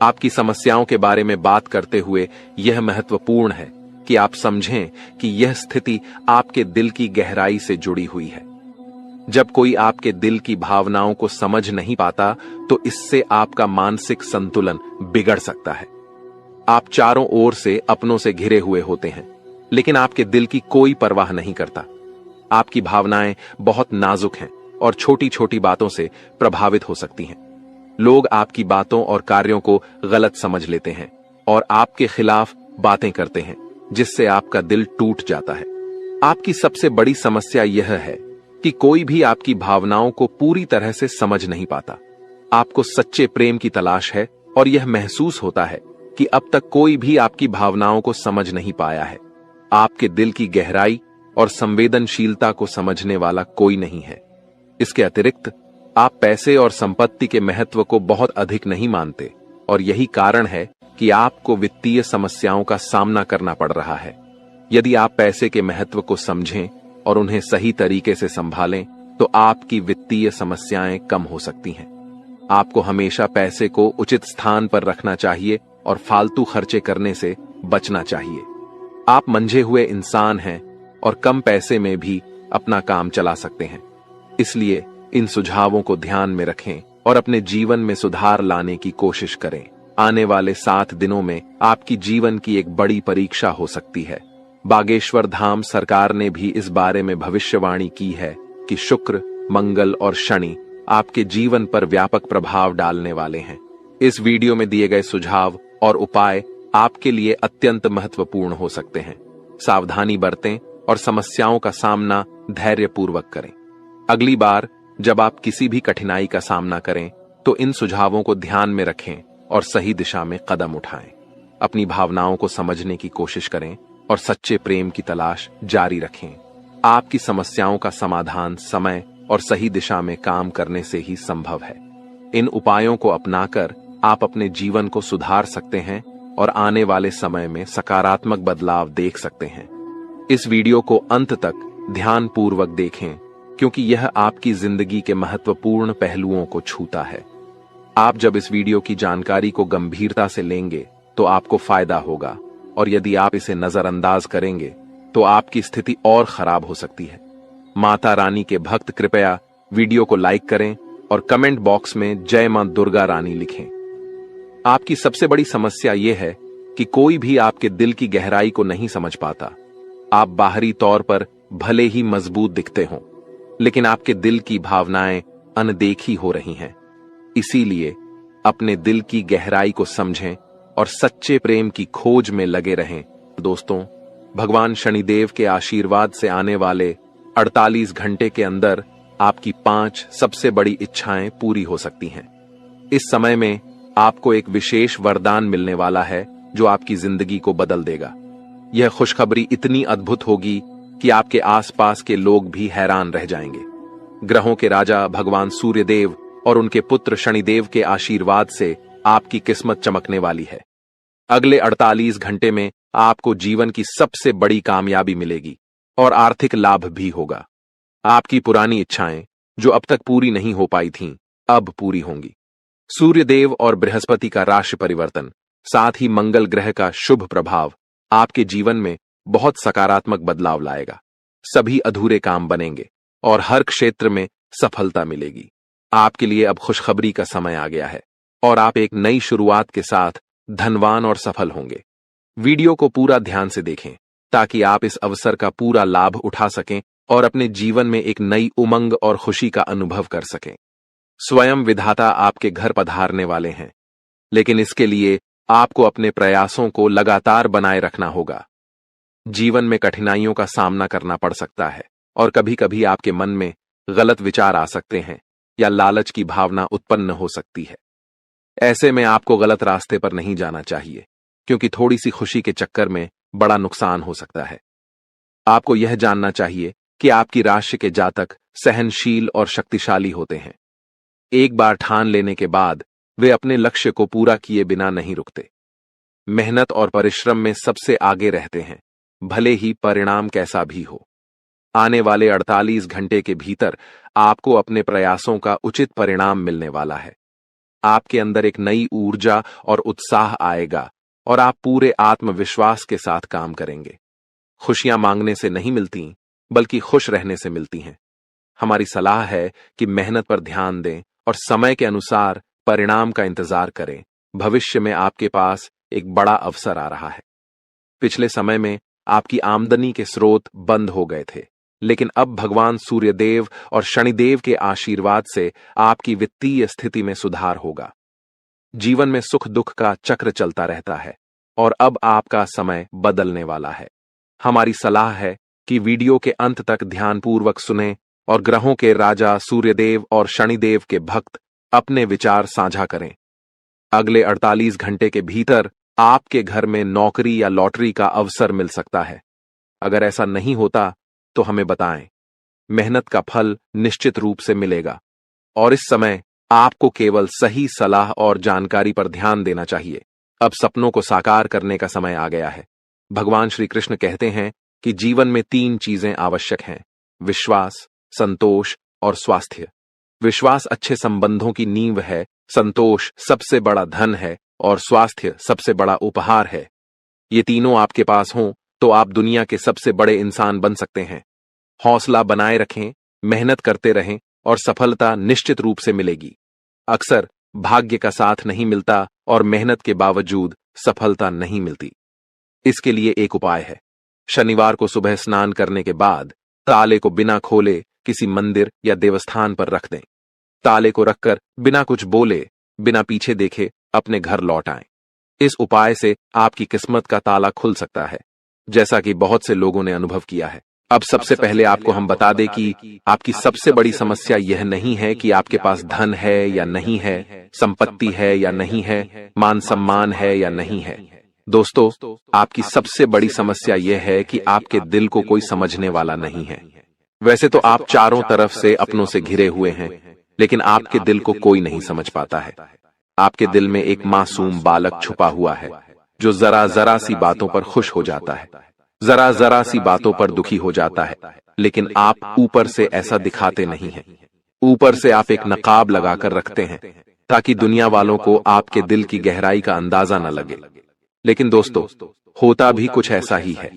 आपकी समस्याओं के बारे में बात करते हुए यह महत्वपूर्ण है कि आप समझें कि यह स्थिति आपके दिल की गहराई से जुड़ी हुई है। जब कोई आपके दिल की भावनाओं को समझ नहीं पाता तो इससे आपका मानसिक संतुलन बिगड़ सकता है। आप चारों ओर से अपनों से घिरे हुए होते हैं, लेकिन आपके दिल की कोई परवाह नहीं करता। आपकी भावनाएं बहुत नाजुक हैं और छोटी छोटी बातों से प्रभावित हो सकती हैं। लोग आपकी बातों और कार्यों को गलत समझ लेते हैं और आपके खिलाफ बातें करते हैं, जिससे आपका दिल टूट जाता है। आपकी सबसे बड़ी समस्या यह है कि कोई भी आपकी भावनाओं को पूरी तरह से समझ नहीं पाता। आपको सच्चे प्रेम की तलाश है और यह महसूस होता है कि अब तक कोई भी आपकी भावनाओं को समझ नहीं पाया है। आपके दिल की गहराई और संवेदनशीलता को समझने वाला कोई नहीं है। इसके अतिरिक्त आप पैसे और संपत्ति के महत्व को बहुत अधिक नहीं मानते और यही कारण है कि आपको वित्तीय समस्याओं का सामना करना पड़ रहा है। यदि आप पैसे के महत्व को समझें और उन्हें सही तरीके से संभालें तो आपकी वित्तीय समस्याएं कम हो सकती हैं। आपको हमेशा पैसे को उचित स्थान पर रखना चाहिए और फालतू खर्चे करने से बचना चाहिए। आप मंझे हुए इंसान हैं और कम पैसे में भी अपना काम चला सकते हैं। इसलिए इन सुझावों को ध्यान में रखें और अपने जीवन में सुधार लाने की कोशिश करें। आने वाले 7 दिनों में आपकी जीवन की एक बड़ी परीक्षा हो सकती है। बागेश्वर धाम सरकार ने भी इस बारे में भविष्यवाणी की है कि शुक्र, मंगल और शनि आपके जीवन पर व्यापक प्रभाव डालने वाले हैं। इस वीडियो में दिए गए सुझाव और उपाय आपके लिए अत्यंत महत्वपूर्ण हो सकते हैं। सावधानी बरतें और समस्याओं का सामना धैर्यपूर्वक करें। अगली बार जब आप किसी भी कठिनाई का सामना करें तो इन सुझावों को ध्यान में रखें और सही दिशा में कदम उठाएं। अपनी भावनाओं को समझने की कोशिश करें और सच्चे प्रेम की तलाश जारी रखें। आपकी समस्याओं का समाधान समय और सही दिशा में काम करने से ही संभव है। इन उपायों को अपनाकर आप अपने जीवन को सुधार सकते हैं और आने वाले समय में सकारात्मक बदलाव देख सकते हैं। इस वीडियो को अंत तक ध्यानपूर्वक देखें क्योंकि यह आपकी जिंदगी के महत्वपूर्ण पहलुओं को छूता है। आप जब इस वीडियो की जानकारी को गंभीरता से लेंगे तो आपको फायदा होगा और यदि आप इसे नजरअंदाज करेंगे तो आपकी स्थिति और खराब हो सकती है। माता रानी के भक्त कृपया वीडियो को लाइक करें और कमेंट बॉक्स में जय मां दुर्गा रानी लिखें। आपकी सबसे बड़ी समस्या यह है कि कोई भी आपके दिल की गहराई को नहीं समझ पाता। आप बाहरी तौर पर भले ही मजबूत दिखते हों, लेकिन आपके दिल की भावनाएं अनदेखी हो रही हैं। इसीलिए अपने दिल की गहराई को समझें और सच्चे प्रेम की खोज में लगे रहें। दोस्तों, भगवान शनिदेव के आशीर्वाद से आने वाले 48 घंटे के अंदर आपकी 5 सबसे बड़ी इच्छाएं पूरी हो सकती हैं। इस समय में आपको एक विशेष वरदान मिलने वाला है जो आपकी जिंदगी को बदल देगा। यह खुशखबरी इतनी अद्भुत होगी कि आपके आसपास के लोग भी हैरान रह जाएंगे। ग्रहों के राजा भगवान सूर्यदेव और उनके पुत्र शनिदेव के आशीर्वाद से आपकी किस्मत चमकने वाली है। अगले 48 घंटे में आपको जीवन की सबसे बड़ी कामयाबी मिलेगी और आर्थिक लाभ भी होगा। आपकी पुरानी इच्छाएं जो अब तक पूरी नहीं हो पाई थीं, अब पूरी होंगी। सूर्यदेव और बृहस्पति का राशि परिवर्तन, साथ ही मंगल ग्रह का शुभ प्रभाव आपके जीवन में बहुत सकारात्मक बदलाव लाएगा। सभी अधूरे काम बनेंगे और हर क्षेत्र में सफलता मिलेगी। आपके लिए अब खुशखबरी का समय आ गया है और आप एक नई शुरुआत के साथ धनवान और सफल होंगे। वीडियो को पूरा ध्यान से देखें ताकि आप इस अवसर का पूरा लाभ उठा सकें और अपने जीवन में एक नई उमंग और खुशी का अनुभव कर सकें। स्वयं विधाता आपके घर पधारने वाले हैं, लेकिन इसके लिए आपको अपने प्रयासों को लगातार बनाए रखना होगा। जीवन में कठिनाइयों का सामना करना पड़ सकता है और कभी कभी आपके मन में गलत विचार आ सकते हैं या लालच की भावना उत्पन्न हो सकती है। ऐसे में आपको गलत रास्ते पर नहीं जाना चाहिए, क्योंकि थोड़ी सी खुशी के चक्कर में बड़ा नुकसान हो सकता है। आपको यह जानना चाहिए कि आपकी राशि के जातक सहनशील और शक्तिशाली होते हैं। एक बार ठान लेने के बाद वे अपने लक्ष्य को पूरा किए बिना नहीं रुकते। मेहनत और परिश्रम में सबसे आगे रहते हैं, भले ही परिणाम कैसा भी हो। आने वाले 48 घंटे के भीतर आपको अपने प्रयासों का उचित परिणाम मिलने वाला है। आपके अंदर एक नई ऊर्जा और उत्साह आएगा और आप पूरे आत्मविश्वास के साथ काम करेंगे। खुशियां मांगने से नहीं मिलती, बल्कि खुश रहने से मिलती हैं। हमारी सलाह है कि मेहनत पर ध्यान दें और समय के अनुसार परिणाम का इंतजार करें। भविष्य में आपके पास एक बड़ा अवसर आ रहा है। पिछले समय में आपकी आमदनी के स्रोत बंद हो गए थे, लेकिन अब भगवान सूर्यदेव और शनिदेव के आशीर्वाद से आपकी वित्तीय स्थिति में सुधार होगा। जीवन में सुख दुख का चक्र चलता रहता है और अब आपका समय बदलने वाला है। हमारी सलाह है कि वीडियो के अंत तक ध्यानपूर्वक सुनें और ग्रहों के राजा सूर्यदेव और शनिदेव के भक्त अपने विचार साझा करें। अगले 48 घंटे के भीतर आपके घर में नौकरी या लॉटरी का अवसर मिल सकता है। अगर ऐसा नहीं होता तो हमें बताएं। मेहनत का फल निश्चित रूप से मिलेगा और इस समय आपको केवल सही सलाह और जानकारी पर ध्यान देना चाहिए। अब सपनों को साकार करने का समय आ गया है। भगवान श्री कृष्ण कहते हैं कि जीवन में 3 चीजें आवश्यक हैं: विश्वास, संतोष और स्वास्थ्य। विश्वास अच्छे संबंधों की नींव है, संतोष सबसे बड़ा धन है और स्वास्थ्य सबसे बड़ा उपहार है। ये तीनों आपके पास हों तो आप दुनिया के सबसे बड़े इंसान बन सकते हैं। हौसला बनाए रखें, मेहनत करते रहें और सफलता निश्चित रूप से मिलेगी। अक्सर भाग्य का साथ नहीं मिलता और मेहनत के बावजूद सफलता नहीं मिलती। इसके लिए एक उपाय है। शनिवार को सुबह स्नान करने के बाद ताले को बिना खोले किसी मंदिर या देवस्थान पर रख दें। ताले को रखकर बिना कुछ बोले, बिना पीछे देखे अपने घर लौट आएं। इस उपाय से आपकी किस्मत का ताला खुल सकता है, जैसा कि बहुत से लोगों ने अनुभव किया है। अब सबसे पहले आपको हम बता दें कि आपकी सबसे बड़ी समस्या यह नहीं है कि आपके पास धन है या नहीं है, संपत्ति है या नहीं है, मान सम्मान है या नहीं है। दोस्तों, आपकी सबसे बड़ी समस्या यह है कि आपके दिल को कोई समझने वाला नहीं है। वैसे तो आप चारों तरफ से अपनों से घिरे हुए हैं, लेकिन आपके दिल को कोई नहीं समझ पाता है। आपके दिल में एक मासूम बालक छुपा हुआ है जो जरा जरा सी बातों पर खुश हो जाता है, जरा जरा सी बातों पर दुखी हो जाता है, लेकिन आप ऊपर से ऐसा दिखाते नहीं हैं। ऊपर से आप एक नकाब लगाकर रखते हैं ताकि दुनिया वालों को आपके दिल की गहराई का अंदाजा न लगे। लेकिन दोस्तों, होता भी कुछ ऐसा ही है।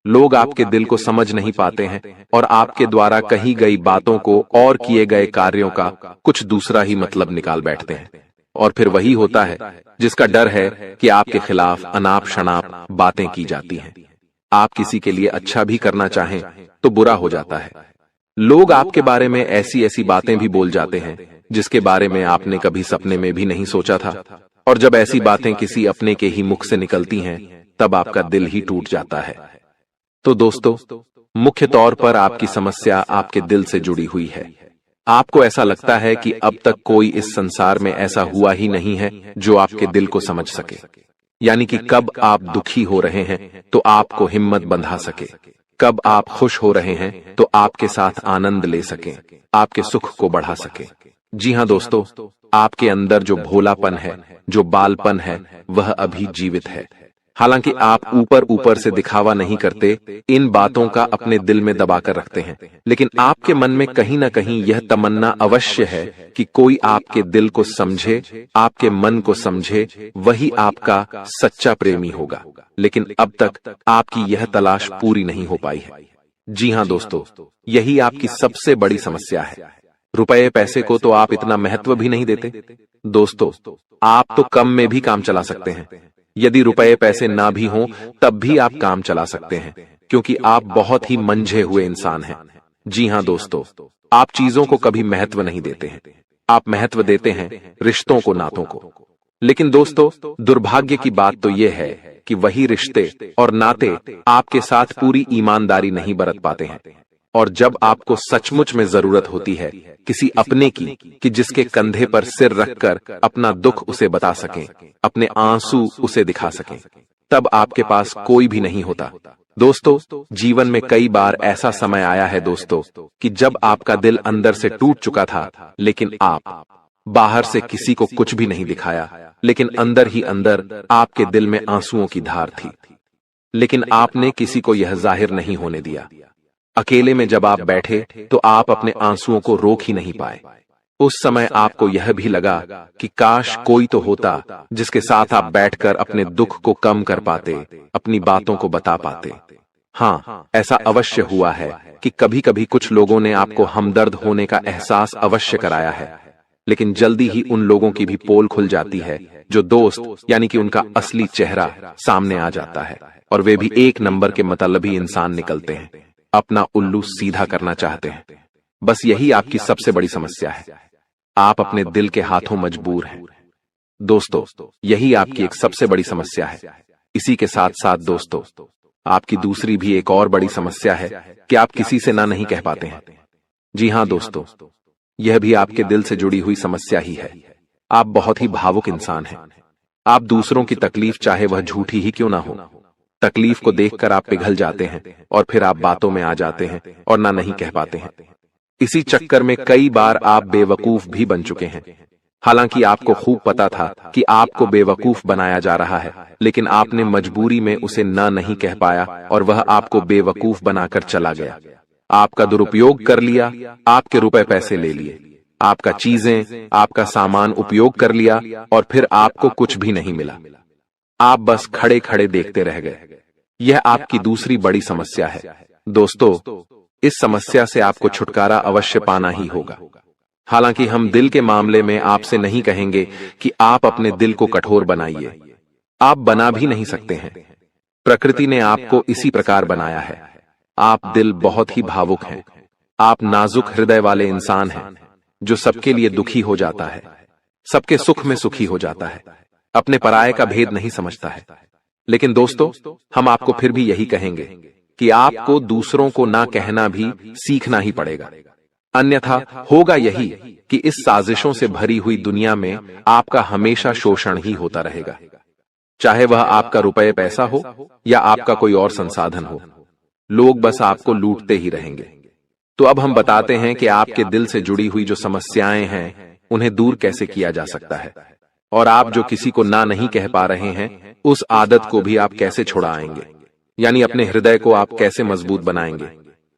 लोग आपके दिल को समझ नहीं पाते हैं और आपके द्वारा कही गई बातों को और किए गए कार्यों का कुछ दूसरा ही मतलब निकाल बैठते हैं। और फिर वही होता है जिसका डर है कि आपके खिलाफ अनाप शनाप बातें की जाती हैं। आप किसी के लिए अच्छा भी करना चाहें तो बुरा हो जाता है। लोग आपके बारे में ऐसी ऐसी बातें भी बोल जाते हैं जिसके बारे में आपने कभी सपने में भी नहीं सोचा था। और जब ऐसी बातें किसी अपने के ही मुख से निकलती हैं, तब आपका दिल ही टूट जाता है। तो दोस्तों, मुख्य तौर पर आपकी समस्या आपके दिल से जुड़ी हुई है। आपको ऐसा लगता है कि अब तक कोई इस संसार में ऐसा हुआ ही नहीं है जो आपके दिल को समझ सके। यानी कि कब आप दुखी हो रहे हैं तो आपको हिम्मत बंधा सके, कब आप खुश हो रहे हैं तो आपके साथ आनंद ले सके, आपके सुख को बढ़ा सके। जी हाँ दोस्तों, आपके अंदर जो भोलापन है, जो बालपन है, वह अभी जीवित है। हालांकि आप ऊपर ऊपर से दिखावा नहीं करते, इन बातों का अपने दिल में दबाकर रखते हैं, लेकिन आपके मन में कहीं ना कहीं यह तमन्ना अवश्य है कि कोई आपके दिल को समझे, आपके मन को समझे, वही आपका सच्चा प्रेमी होगा। लेकिन अब तक आपकी यह तलाश पूरी नहीं हो पाई है। जी हाँ दोस्तों, यही आपकी सबसे बड़ी समस्या है। रुपए पैसे को तो आप इतना महत्व भी नहीं देते। दोस्तों, आप तो कम में भी काम चला सकते हैं। यदि रुपए पैसे ना भी हों तब भी आप काम चला सकते हैं, क्योंकि आप बहुत ही मंझे हुए इंसान हैं। जी हाँ दोस्तों, आप चीजों को कभी महत्व नहीं देते हैं। आप महत्व देते हैं रिश्तों को, नातों को। लेकिन दोस्तों, दुर्भाग्य की बात तो यह है कि वही रिश्ते और नाते आपके साथ पूरी ईमानदारी नहीं बरत पाते हैं। और जब आपको सचमुच में जरूरत होती है किसी अपने की कि जिसके कंधे पर सिर रखकर अपना दुख उसे बता सकें, अपने आंसू उसे दिखा सकें, तब आपके पास कोई भी नहीं होता। दोस्तों, जीवन में कई बार ऐसा समय आया है दोस्तों कि जब आपका दिल अंदर से टूट चुका था, लेकिन आप बाहर से किसी को कुछ भी नहीं दिखाया, लेकिन अंदर ही अंदर आपके दिल में आंसुओं की धार थी, लेकिन आपने किसी को यह जाहिर नहीं होने दिया। अकेले में जब आप बैठे तो आप अपने आंसुओं को रोक ही नहीं पाए। उस समय आपको यह भी लगा कि काश कोई तो होता जिसके साथ आप बैठकर अपने दुख को कम कर पाते, अपनी बातों को बता पाते। हाँ, ऐसा अवश्य हुआ है कि कभी कभी कुछ लोगों ने आपको हमदर्द होने का एहसास अवश्य कराया है, लेकिन जल्दी ही उन लोगों की भी पोल खुल जाती है जो दोस्त यानी कि उनका असली चेहरा सामने आ जाता है, और वे भी एक नंबर के मतलबी इंसान निकलते हैं, अपना उल्लू सीधा करना चाहते हैं। बस यही आपकी सबसे बड़ी समस्या है, आप अपने दिल के हाथों मजबूर हैं। दोस्तों, यही आपकी एक सबसे बड़ी समस्या है। इसी के साथ साथ दोस्तों, आपकी दूसरी भी एक और बड़ी समस्या है कि आप किसी से ना नहीं कह पाते हैं। जी हाँ दोस्तों, यह भी आपके दिल से जुड़ी हुई समस्या ही है। आप बहुत ही भावुक इंसान हैं। आप दूसरों की तकलीफ चाहे वह झूठी ही क्यों ना हो, तकलीफ को देखकर आप पिघल जाते हैं और फिर आप बातों में आ जाते हैं और ना नहीं कह पाते हैं। इसी चक्कर में कई बार आप बेवकूफ भी बन चुके हैं। हालांकि आपको खूब पता था कि आपको बेवकूफ बनाया जा रहा है, लेकिन आपने मजबूरी में उसे ना नहीं कह पाया और वह आपको बेवकूफ बनाकर चला गया। आपका दुरुपयोग कर लिया, आपके रुपए पैसे ले लिए, आपका चीजें, आपका सामान उपयोग कर लिया और फिर आपको कुछ भी नहीं मिला। आप बस खड़े खड़े देखते रह गए। यह आपकी दूसरी बड़ी समस्या है। दोस्तों, इस समस्या से आपको छुटकारा अवश्य पाना ही होगा। हालांकि हम दिल के मामले में आपसे नहीं कहेंगे कि आप अपने दिल को कठोर बनाइए, आप बना भी नहीं सकते हैं। प्रकृति ने आपको इसी प्रकार बनाया है। आप दिल बहुत ही भावुक हैं। आप नाजुक हृदय वाले इंसान हैं जो सबके लिए दुखी हो जाता है, सबके सुख में सुखी हो जाता है, अपने पराये का भेद नहीं समझता है। लेकिन दोस्तों, हम आपको फिर भी यही कहेंगे कि आपको दूसरों को ना कहना भी सीखना ही पड़ेगा, अन्यथा होगा यही कि इस साजिशों से भरी हुई दुनिया में आपका हमेशा शोषण ही होता रहेगा, चाहे वह आपका रुपये पैसा हो या आपका कोई और संसाधन हो। लोग बस आपको लूटते ही रहेंगे। तो अब हम बताते हैं कि आपके दिल से जुड़ी हुई जो समस्याएं हैं उन्हें दूर कैसे किया जा सकता है, और आप जो किसी को ना नहीं कह पा रहे हैं उस आदत को भी आप कैसे छुड़ाएंगे, यानी अपने हृदय को आप कैसे मजबूत बनाएंगे।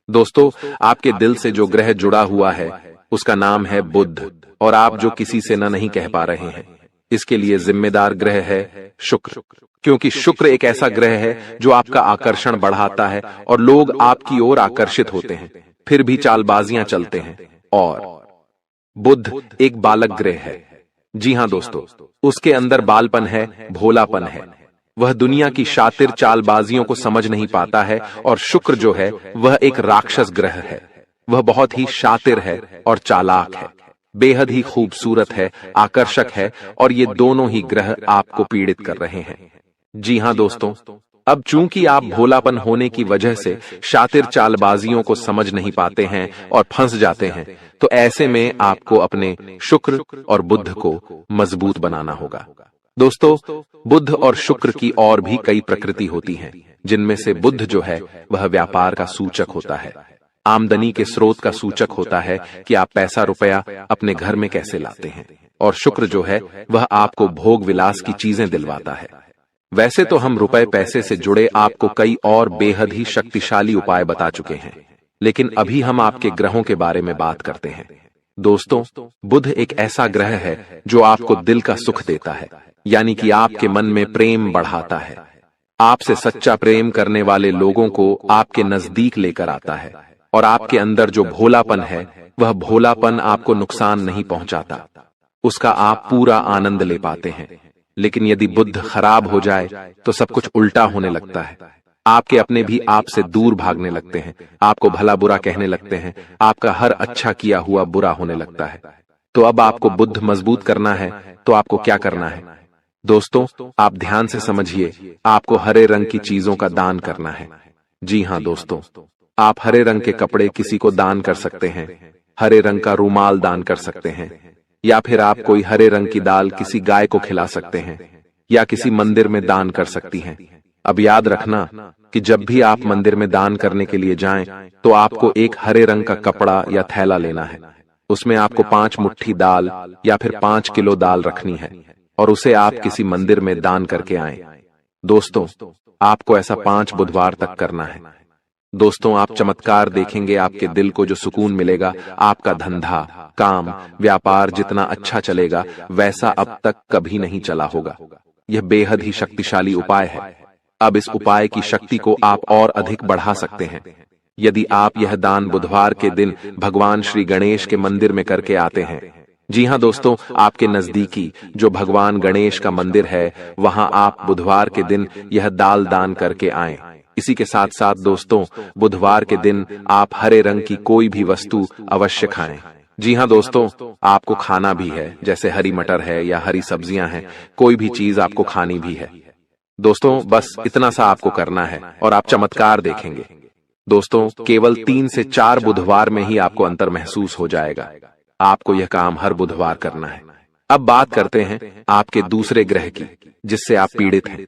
दोस्तों, आपके दिल से जो ग्रह जुड़ा हुआ है उसका नाम है बुध, और आप जो किसी से ना नहीं कह पा रहे हैं इसके लिए जिम्मेदार ग्रह है शुक्र, क्योंकि शुक्र एक ऐसा ग्रह है जो आपका आकर्षण बढ़ाता है और लोग आपकी ओर आकर्षित होते हैं, फिर भी चालबाजियां चलते हैं। और बुध एक बालक ग्रह है। जी हां दोस्तों, उसके अंदर बालपन है, भोलापन है। वह दुनिया की शातिर चालबाजियों को समझ नहीं पाता है, और शुक्र जो है वह एक राक्षस ग्रह है। वह बहुत ही शातिर है और चालाक है, बेहद ही खूबसूरत है, आकर्षक है, और ये दोनों ही ग्रह आपको पीड़ित कर रहे हैं। जी हां दोस्तों, अब चूंकि आप भोलापन होने की वजह से शातिर चालबाजियों को समझ नहीं पाते हैं और फंस जाते हैं, तो ऐसे में आपको अपने शुक्र और बुध को मजबूत बनाना होगा। दोस्तों, बुध और शुक्र की और भी कई प्रकृति होती हैं, जिनमें से बुध जो है वह व्यापार का सूचक होता है, आमदनी के स्रोत का सूचक होता है कि आप पैसा रुपया अपने घर में कैसे लाते हैं, और शुक्र जो है वह आपको भोग विलास की चीजें दिलवाता है। वैसे तो हम रुपए पैसे से जुड़े आपको कई और बेहद ही शक्तिशाली उपाय बता चुके हैं, लेकिन अभी हम आपके ग्रहों के बारे में बात करते हैं। दोस्तों, बुध एक ऐसा ग्रह है जो आपको दिल का सुख देता है, यानी कि आपके मन में प्रेम बढ़ाता है। आपसे सच्चा प्रेम करने वाले लोगों को आपके नजदीक लेकर आता है, और आपके अंदर जो भोलापन है वह भोलापन आपको नुकसान नहीं पहुंचाता, उसका आप पूरा आनंद ले पाते हैं। लेकिन यदि बुध खराब हो जाए तो सब कुछ उल्टा होने लगता है। आपके अपने भी आपसे दूर भागने लगते हैं, आपको भला बुरा कहने लगते हैं, आपका हर अच्छा किया हुआ बुरा होने लगता है। तो अब आपको बुध मजबूत करना है तो आपको क्या करना है? दोस्तों, आप ध्यान से समझिए, आपको हरे रंग की चीजों का दान करना है। जी हां दोस्तों, आप हरे रंग के कपड़े किसी को दान कर सकते हैं, हरे रंग का रूमाल दान कर सकते हैं, या फिर आप कोई हरे रंग की दाल किसी गाय को खिला सकते हैं, या किसी मंदिर में दान कर सकती हैं। अब याद रखना कि जब भी आप मंदिर में दान करने के लिए जाएं, तो आपको एक हरे रंग का कपड़ा या थैला लेना है। उसमें आपको 5 मुट्ठी दाल या फिर 5 किलो दाल रखनी है और उसे आप किसी मंदिर में दान करके आएं। दोस्तों, आपको ऐसा 5 बुधवार तक करना है। दोस्तों, आप चमत्कार देखेंगे, आपके दिल को जो सुकून मिलेगा, आपका धंधा, काम, व्यापार जितना अच्छा चलेगा वैसा अब तक कभी नहीं चला होगा। यह बेहद ही शक्तिशाली उपाय है। अब इस उपाय की शक्ति को आप और अधिक बढ़ा सकते हैं यदि आप यह दान बुधवार के दिन भगवान श्री गणेश के मंदिर में करके आते हैं। जी हां दोस्तों, आपके नजदीकी जो भगवान गणेश का मंदिर है, वहां आप बुधवार के दिन यह दाल दान करके आएं। इसी के साथ साथ दोस्तों, बुधवार के दिन आप हरे रंग की कोई भी वस्तु अवश्य खाएं। जी हां दोस्तों, आपको खाना भी है, जैसे हरी मटर है या हरी सब्जियां हैं, कोई भी चीज आपको खानी भी है। दोस्तों, बस इतना सा आपको करना है और आप चमत्कार देखेंगे। दोस्तों, केवल 3 से 4 बुधवार में ही आपको अंतर महसूस हो जाएगा। आपको यह काम हर बुधवार करना है। अब बात करते हैं आपके दूसरे ग्रह की, जिससे आप पीड़ित हैं।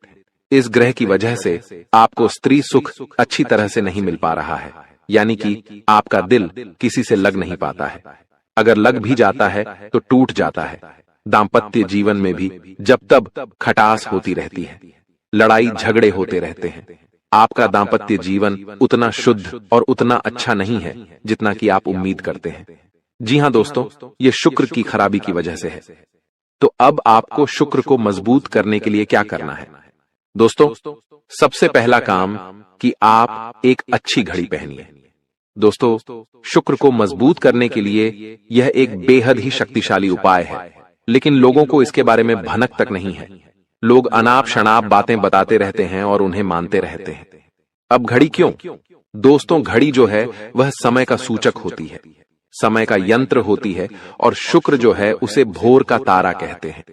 इस ग्रह की वजह से आपको स्त्री सुख अच्छी तरह से नहीं मिल पा रहा है, यानी कि आपका दिल किसी से लग नहीं पाता है। अगर लग भी जाता है तो टूट जाता है। दाम्पत्य जीवन में भी जब तब खटास होती रहती है, लड़ाई झगड़े होते रहते हैं। आपका दाम्पत्य जीवन उतना शुद्ध और उतना अच्छा नहीं है जितना कि आप उम्मीद करते हैं। जी हां दोस्तों, ये शुक्र की खराबी की वजह से है। तो अब आपको शुक्र को मजबूत करने के लिए क्या करना है? दोस्तों, सबसे पहला काम कि आप एक अच्छी घड़ी पहनिए। दोस्तों, शुक्र को मजबूत करने के लिए यह एक बेहद ही शक्तिशाली उपाय है, लेकिन लोगों को इसके बारे में भनक तक नहीं है। लोग अनाप शनाप बातें बताते रहते हैं और उन्हें मानते रहते हैं। अब घड़ी क्यों? दोस्तों, घड़ी जो है वह समय का सूचक होती है, समय का यंत्र होती है, और शुक्र जो है उसे भोर का तारा कहते हैं।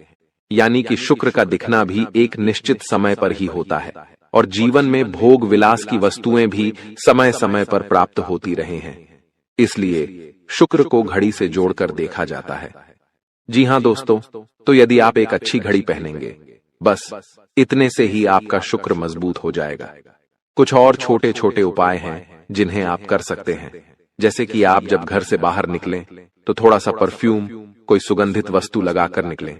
यानी कि शुक्र का दिखना भी एक निश्चित समय पर ही होता है, और जीवन में भोग विलास की वस्तुएं भी समय समय पर प्राप्त होती रहे हैं। इसलिए शुक्र को घड़ी से जोड़कर देखा जाता है। जी हां दोस्तों, तो यदि आप एक अच्छी घड़ी पहनेंगे, बस इतने से ही आपका शुक्र मजबूत हो जाएगा। कुछ और छोटे छोटे उपाय हैं जिन्हें आप कर सकते हैं, जैसे कि आप जब घर से बाहर निकलें तो थोड़ा सा परफ्यूम, कोई सुगंधित वस्तु लगाकर निकलें।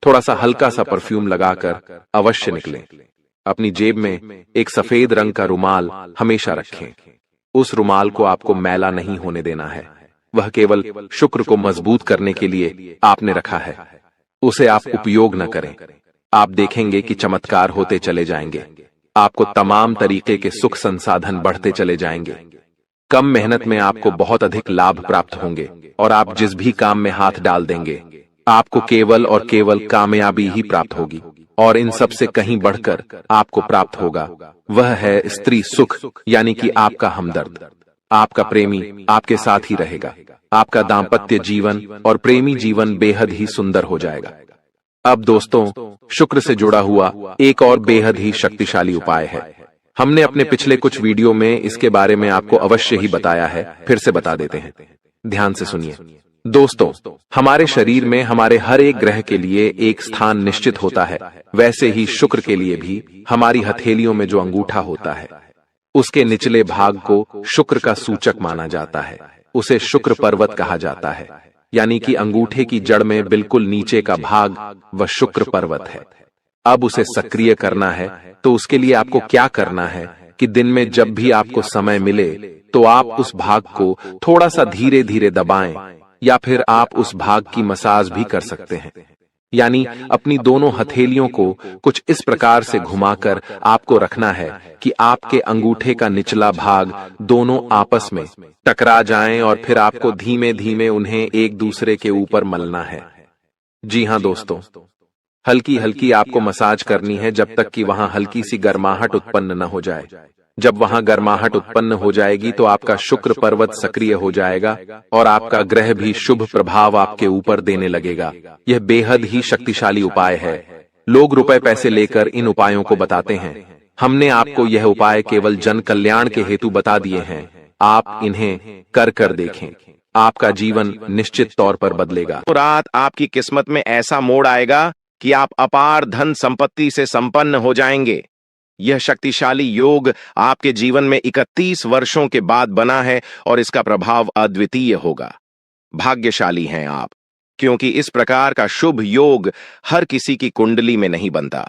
थोड़ा सा हल्का सा परफ्यूम लगाकर अवश्य निकलें। अपनी जेब में एक सफेद रंग का रुमाल हमेशा रखें। उस रुमाल को आपको मैला नहीं होने देना है। वह केवल शुक्र को मजबूत करने के लिए आपने रखा है। उसे आप उपयोग न करें। आप देखेंगे कि चमत्कार होते चले जाएंगे। आपको तमाम तरीके के सुख संसाधन बढ़ते चले जाएंगे। कम मेहनत में आपको बहुत अधिक लाभ प्राप्त होंगे, और आप जिस भी काम में हाथ डाल देंगे, आपको केवल और केवल कामयाबी ही प्राप्त होगी। और इन सब से कहीं बढ़कर आपको प्राप्त होगा, वह है स्त्री सुख, यानी कि आपका हमदर्द। आपका प्रेमी आपके साथ ही रहेगा। आपका दाम्पत्य जीवन और प्रेमी जीवन बेहद ही सुंदर हो जाएगा। अब दोस्तों, शुक्र से जुड़ा हुआ एक और बेहद ही शक्तिशाली उपाय है। हमने अपने पिछले कुछ वीडियो में इसके बारे में आपको अवश्य ही बताया है, फिर से बता देते हैं। ध्यान से सुनिए। दोस्तों, हमारे शरीर में हमारे हर एक ग्रह के लिए एक स्थान निश्चित होता है। वैसे ही शुक्र के लिए भी हमारी हथेलियों में जो अंगूठा होता है, उसके निचले भाग को शुक्र का सूचक माना जाता है। उसे शुक्र पर्वत कहा जाता है, यानी कि अंगूठे की जड़ में बिल्कुल नीचे का भाग वह शुक्र पर्वत है। अब उसे सक्रिय करना है, तो उसके लिए आपको क्या करना है कि दिन में जब भी आपको समय मिले तो आप उस भाग को थोड़ा सा धीरे धीरे दबाएं, या फिर आप उस भाग की मसाज भी कर सकते हैं। यानी अपनी दोनों हथेलियों को कुछ इस प्रकार से घुमाकर आपको रखना है कि आपके अंगूठे का निचला भाग दोनों आपस में टकरा जाएं, और फिर आपको धीमे धीमे उन्हें एक दूसरे के ऊपर मलना है। जी हां दोस्तों, हल्की हल्की आपको मसाज करनी है जब तक कि वहां हल्की सी गर्माहट उत्पन्न न हो जाए। जब वहां गर्माहट उत्पन्न हो जाएगी तो आपका शुक्र पर्वत सक्रिय हो जाएगा, और आपका ग्रह भी शुभ प्रभाव आपके ऊपर देने लगेगा। यह बेहद ही शक्तिशाली उपाय है। लोग रुपए पैसे लेकर इन उपायों को बताते हैं। हमने आपको यह उपाय केवल जन कल्याण के हेतु बता दिए हैं। आप इन्हें कर देखें, आपका जीवन निश्चित तौर पर बदलेगा। तो रात आपकी किस्मत में ऐसा मोड़ आएगा कि आप अपार धन संपत्ति से संपन्न हो जाएंगे। यह शक्तिशाली योग आपके जीवन में 31 वर्षों के बाद बना है और इसका प्रभाव अद्वितीय होगा। भाग्यशाली हैं आप, क्योंकि इस प्रकार का शुभ योग हर किसी की कुंडली में नहीं बनता।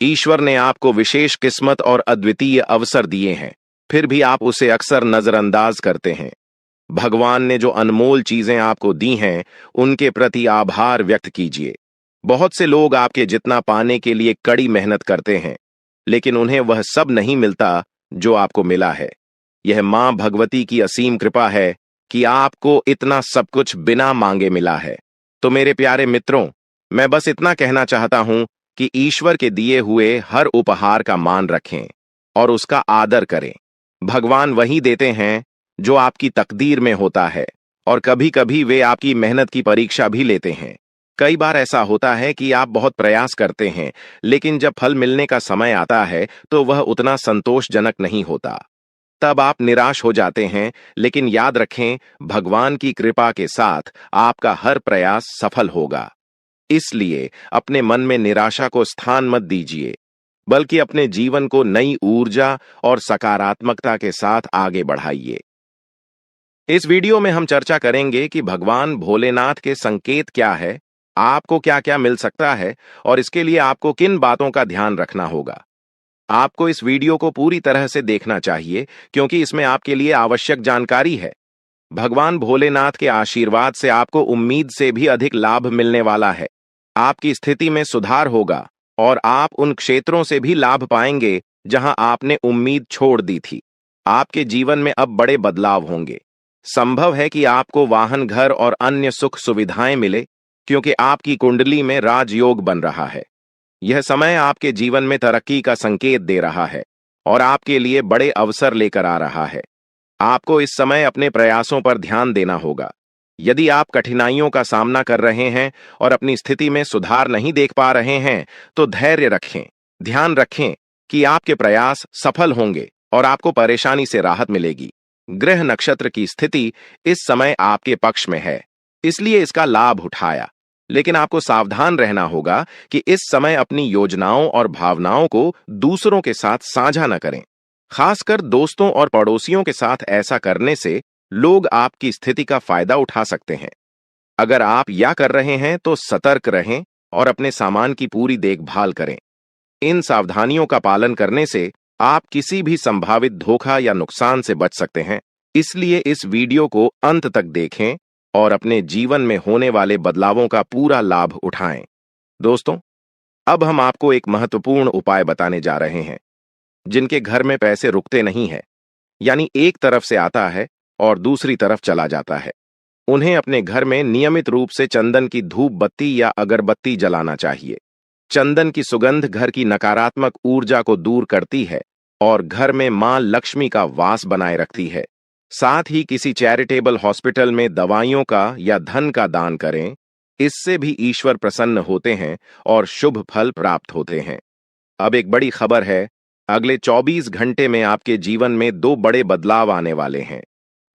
ईश्वर ने आपको विशेष किस्मत और अद्वितीय अवसर दिए हैं, फिर भी आप उसे अक्सर नजरअंदाज करते हैं। भगवान ने जो अनमोल चीजें आपको दी हैं, उनके प्रति आभार व्यक्त कीजिए। बहुत से लोग आपके जितना पाने के लिए कड़ी मेहनत करते हैं, लेकिन उन्हें वह सब नहीं मिलता जो आपको मिला है। यह मां भगवती की असीम कृपा है कि आपको इतना सब कुछ बिना मांगे मिला है। तो मेरे प्यारे मित्रों, मैं बस इतना कहना चाहता हूं कि ईश्वर के दिए हुए हर उपहार का मान रखें और उसका आदर करें। भगवान वही देते हैं जो आपकी तकदीर में होता है, और कभी कभी वे आपकी मेहनत की परीक्षा भी लेते हैं। कई बार ऐसा होता है कि आप बहुत प्रयास करते हैं, लेकिन जब फल मिलने का समय आता है तो वह उतना संतोषजनक नहीं होता। तब आप निराश हो जाते हैं, लेकिन याद रखें, भगवान की कृपा के साथ आपका हर प्रयास सफल होगा। इसलिए अपने मन में निराशा को स्थान मत दीजिए, बल्कि अपने जीवन को नई ऊर्जा और सकारात्मकता के साथ आगे बढ़ाइए। इस वीडियो में हम चर्चा करेंगे कि भगवान भोलेनाथ के संकेत क्या है, आपको क्या क्या मिल सकता है, और इसके लिए आपको किन बातों का ध्यान रखना होगा। आपको इस वीडियो को पूरी तरह से देखना चाहिए, क्योंकि इसमें आपके लिए आवश्यक जानकारी है। भगवान भोलेनाथ के आशीर्वाद से आपको उम्मीद से भी अधिक लाभ मिलने वाला है। आपकी स्थिति में सुधार होगा और आप उन क्षेत्रों से भी लाभ पाएंगे जहां आपने उम्मीद छोड़ दी थी। आपके जीवन में अब बड़े बदलाव होंगे। संभव है कि आपको वाहन, घर और अन्य सुख सुविधाएं मिले, क्योंकि आपकी कुंडली में राजयोग बन रहा है। यह समय आपके जीवन में तरक्की का संकेत दे रहा है और आपके लिए बड़े अवसर लेकर आ रहा है। आपको इस समय अपने प्रयासों पर ध्यान देना होगा। यदि आप कठिनाइयों का सामना कर रहे हैं और अपनी स्थिति में सुधार नहीं देख पा रहे हैं, तो धैर्य रखें। ध्यान रखें कि आपके प्रयास सफल होंगे और आपको परेशानी से राहत मिलेगी। ग्रह नक्षत्र की स्थिति इस समय आपके पक्ष में है, इसलिए इसका लाभ उठाया। लेकिन आपको सावधान रहना होगा कि इस समय अपनी योजनाओं और भावनाओं को दूसरों के साथ साझा न करें। खासकर दोस्तों और पड़ोसियों के साथ ऐसा करने से लोग आपकी स्थिति का फायदा उठा सकते हैं। अगर आप या कर रहे हैं तो सतर्क रहें और अपने सामान की पूरी देखभाल करें। इन सावधानियों का पालन करने से आप किसी भी संभावित धोखा या नुकसान से बच सकते हैं। इसलिए इस वीडियो को अंत तक देखें और अपने जीवन में होने वाले बदलावों का पूरा लाभ उठाएं। दोस्तों, अब हम आपको एक महत्वपूर्ण उपाय बताने जा रहे हैं। जिनके घर में पैसे रुकते नहीं है, यानी एक तरफ से आता है और दूसरी तरफ चला जाता है, उन्हें अपने घर में नियमित रूप से चंदन की धूप बत्ती या अगरबत्ती जलाना चाहिए। चंदन की सुगंध घर की नकारात्मक ऊर्जा को दूर करती है और घर में मां लक्ष्मी का वास बनाए रखती है। साथ ही किसी चैरिटेबल हॉस्पिटल में दवाइयों का या धन का दान करें। इससे भी ईश्वर प्रसन्न होते हैं और शुभ फल प्राप्त होते हैं। अब एक बड़ी खबर है, अगले 24 घंटे में आपके जीवन में 2 बड़े बदलाव आने वाले हैं।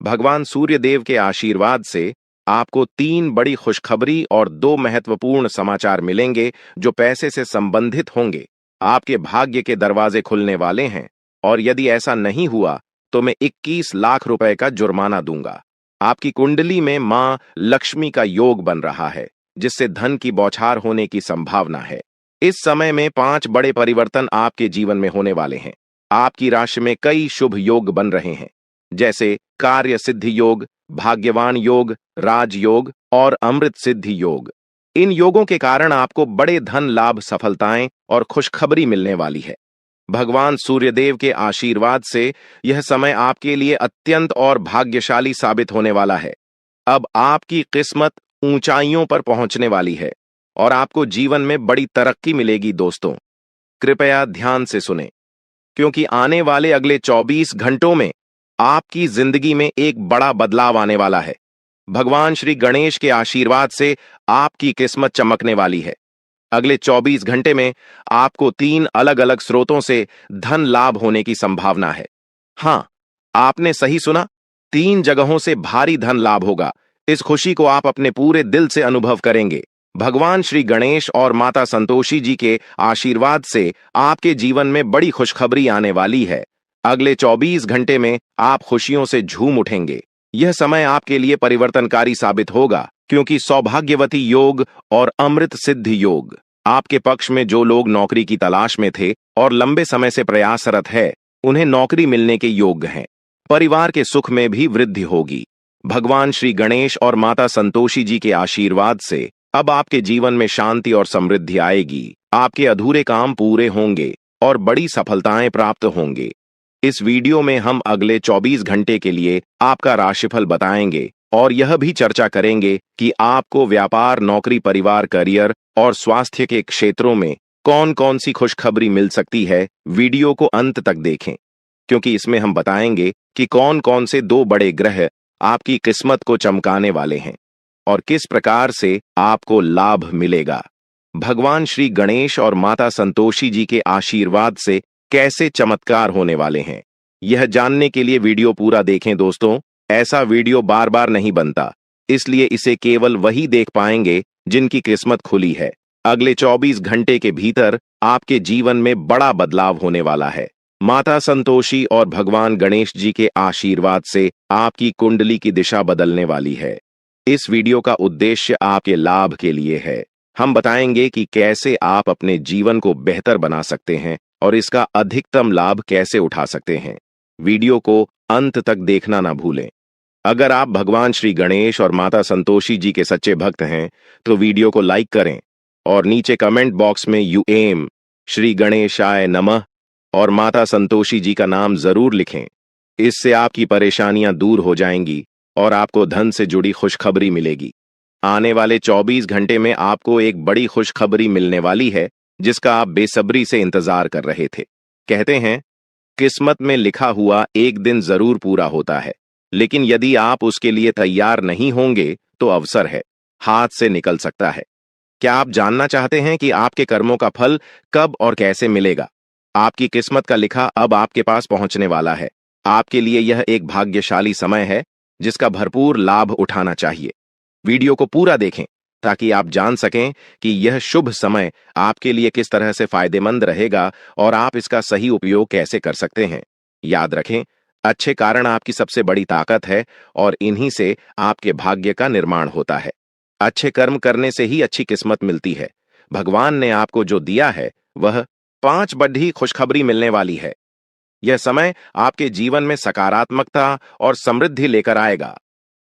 भगवान सूर्यदेव के आशीर्वाद से आपको 3 बड़ी खुशखबरी और 2 महत्वपूर्ण समाचार मिलेंगे जो पैसे से संबंधित होंगे। आपके भाग्य के दरवाजे खुलने वाले हैं, और यदि ऐसा नहीं हुआ तो मैं 21 लाख रुपए का जुर्माना दूंगा। आपकी कुंडली में मां लक्ष्मी का योग बन रहा है, जिससे धन की बौछार होने की संभावना है। इस समय में 5 बड़े परिवर्तन आपके जीवन में होने वाले हैं। आपकी राशि में कई शुभ योग बन रहे हैं, जैसे कार्य सिद्धि योग, भाग्यवान योग, राजयोग और अमृत सिद्धि योग। इन योगों के कारण आपको बड़े धन लाभ, सफलताएं और खुशखबरी मिलने वाली है। भगवान सूर्यदेव के आशीर्वाद से यह समय आपके लिए अत्यंत और भाग्यशाली साबित होने वाला है। अब आपकी किस्मत ऊंचाइयों पर पहुंचने वाली है और आपको जीवन में बड़ी तरक्की मिलेगी। दोस्तों, कृपया ध्यान से सुनें, क्योंकि आने वाले अगले 24 घंटों में आपकी जिंदगी में एक बड़ा बदलाव आने वाला है। भगवान श्री गणेश के आशीर्वाद से आपकी किस्मत चमकने वाली है। अगले 24 घंटे में आपको 3 अलग अलग स्रोतों से धन लाभ होने की संभावना है। हां, आपने सही सुना, 3 जगहों से भारी धन लाभ होगा। इस खुशी को आप अपने पूरे दिल से अनुभव करेंगे। भगवान श्री गणेश और माता संतोषी जी के आशीर्वाद से आपके जीवन में बड़ी खुशखबरी आने वाली है। अगले 24 घंटे में आप खुशियों से झूम उठेंगे। यह समय आपके लिए परिवर्तनकारी साबित होगा, क्योंकि सौभाग्यवती योग और अमृत सिद्धि योग आपके पक्ष में। जो लोग नौकरी की तलाश में थे और लंबे समय से प्रयासरत है, उन्हें नौकरी मिलने के योग्य हैं। परिवार के सुख में भी वृद्धि होगी। भगवान श्री गणेश और माता संतोषी जी के आशीर्वाद से अब आपके जीवन में शांति और समृद्धि आएगी। आपके अधूरे काम पूरे होंगे और बड़ी सफलताएं प्राप्त होंगे। इस वीडियो में हम अगले 24 घंटे के लिए आपका राशिफल बताएंगे और यह भी चर्चा करेंगे कि आपको व्यापार, नौकरी, परिवार, करियर और स्वास्थ्य के क्षेत्रों में कौन कौन सी खुशखबरी मिल सकती है। वीडियो को अंत तक देखें, क्योंकि इसमें हम बताएंगे कि कौन कौन से 2 बड़े ग्रह आपकी किस्मत को चमकाने वाले हैं और किस प्रकार से आपको लाभ मिलेगा। भगवान श्री गणेश और माता संतोषी जी के आशीर्वाद से कैसे चमत्कार होने वाले हैं, यह जानने के लिए वीडियो पूरा देखें दोस्तों। ऐसा वीडियो बार बार नहीं बनता, इसलिए इसे केवल वही देख पाएंगे जिनकी किस्मत खुली है। अगले 24 घंटे के भीतर आपके जीवन में बड़ा बदलाव होने वाला है। माता संतोषी और भगवान गणेश जी के आशीर्वाद से आपकी कुंडली की दिशा बदलने वाली है। इस वीडियो का उद्देश्य आपके लाभ के लिए है। हम बताएंगे कि कैसे आप अपने जीवन को बेहतर बना सकते हैं और इसका अधिकतम लाभ कैसे उठा सकते हैं। वीडियो को अंत तक देखना ना भूलें। अगर आप भगवान श्री गणेश और माता संतोषी जी के सच्चे भक्त हैं, तो वीडियो को लाइक करें और नीचे कमेंट बॉक्स में यूएम श्री गणेशाय नमः और माता संतोषी जी का नाम जरूर लिखें। इससे आपकी परेशानियां दूर हो जाएंगी और आपको धन से जुड़ी खुशखबरी मिलेगी। आने वाले 24 घंटे में आपको एक बड़ी खुशखबरी मिलने वाली है, जिसका आप बेसब्री से इंतजार कर रहे थे। कहते हैं, किस्मत में लिखा हुआ एक दिन जरूर पूरा होता है, लेकिन यदि आप उसके लिए तैयार नहीं होंगे तो अवसर है, हाथ से निकल सकता है। क्या आप जानना चाहते हैं कि आपके कर्मों का फल कब और कैसे मिलेगा? आपकी किस्मत का लिखा अब आपके पास पहुंचने वाला है। आपके लिए यह एक भाग्यशाली समय है, जिसका भरपूर लाभ उठाना चाहिए। वीडियो को पूरा देखें ताकि आप जान सकें कि यह शुभ समय आपके लिए किस तरह से फायदेमंद रहेगा और आप इसका सही उपयोग कैसे कर सकते हैं। याद रखें, अच्छे कारण आपकी सबसे बड़ी ताकत है और इन्हीं से आपके भाग्य का निर्माण होता है। अच्छे कर्म करने से ही अच्छी किस्मत मिलती है। भगवान ने आपको जो दिया है वह 5 बड़ी खुशखबरी मिलने वाली है। यह समय आपके जीवन में सकारात्मकता और समृद्धि लेकर आएगा।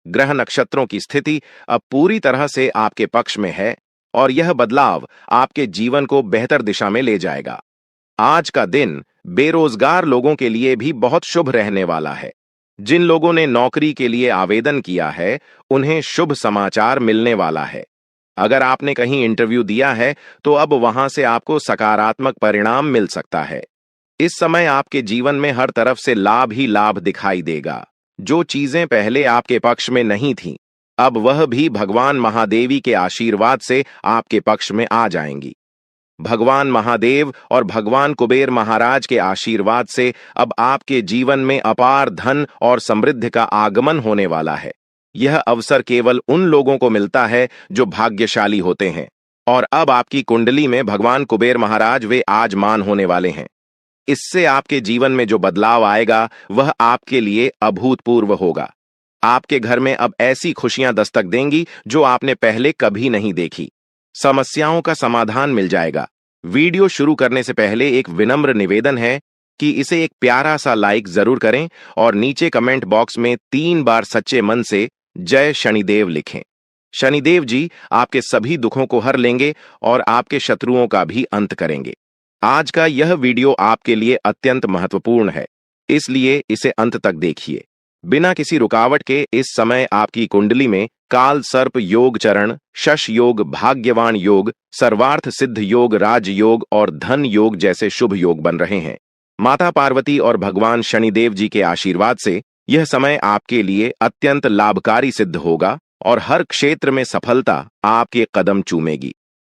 ग्रह नक्षत्रों की स्थिति अब पूरी तरह से आपके पक्ष में है और यह बदलाव आपके जीवन को बेहतर दिशा में ले जाएगा। आज का दिन बेरोजगार लोगों के लिए भी बहुत शुभ रहने वाला है। जिन लोगों ने नौकरी के लिए आवेदन किया है, उन्हें शुभ समाचार मिलने वाला है। अगर आपने कहीं इंटरव्यू दिया है, तो अब वहां से आपको सकारात्मक परिणाम मिल सकता है। इस समय आपके जीवन में हर तरफ से लाभ ही लाभ दिखाई देगा। जो चीजें पहले आपके पक्ष में नहीं थीं, अब वह भी भगवान महादेवी के आशीर्वाद से आपके पक्ष में आ जाएंगी। भगवान महादेव और भगवान कुबेर महाराज के आशीर्वाद से अब आपके जीवन में अपार धन और समृद्धि का आगमन होने वाला है। यह अवसर केवल उन लोगों को मिलता है जो भाग्यशाली होते हैं और अब आपकी कुंडली में भगवान कुबेर महाराज वे आजमान होने वाले हैं। इससे आपके जीवन में जो बदलाव आएगा वह आपके लिए अभूतपूर्व होगा। आपके घर में अब ऐसी खुशियां दस्तक देंगी जो आपने पहले कभी नहीं देखी। समस्याओं का समाधान मिल जाएगा। वीडियो शुरू करने से पहले एक विनम्र निवेदन है कि इसे एक प्यारा सा लाइक जरूर करें और नीचे कमेंट बॉक्स में 3 बार सच्चे मन से जय शनिदेव लिखें। शनिदेव जी आपके सभी दुखों को हर लेंगे और आपके शत्रुओं का भी अंत करेंगे। आज का यह वीडियो आपके लिए अत्यंत महत्वपूर्ण है, इसलिए इसे अंत तक देखिए। बिना किसी रुकावट के इस समय आपकी कुंडली में काल सर्प योग चरण, शश योग, भाग्यवान योग, सर्वार्थ सिद्ध योग, राज योग और धन योग जैसे शुभ योग बन रहे हैं। माता पार्वती और भगवान शनिदेव जी के आशीर्वाद से यह समय आपके लिए अत्यंत लाभकारी सिद्ध होगा और हर क्षेत्र में सफलता आपके कदम चूमेगी।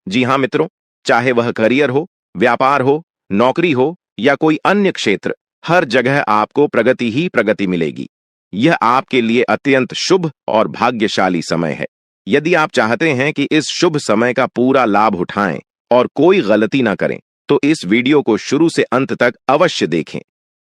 जी हाँ मित्रों, चाहे वह करियर हो, व्यापार हो, नौकरी हो या कोई अन्य क्षेत्र, हर जगह आपको प्रगति ही प्रगति मिलेगी। यह आपके लिए अत्यंत शुभ और भाग्यशाली समय है। यदि आप चाहते हैं कि इस शुभ समय का पूरा लाभ उठाएं और कोई गलती ना करें, तो इस वीडियो को शुरू से अंत तक अवश्य देखें।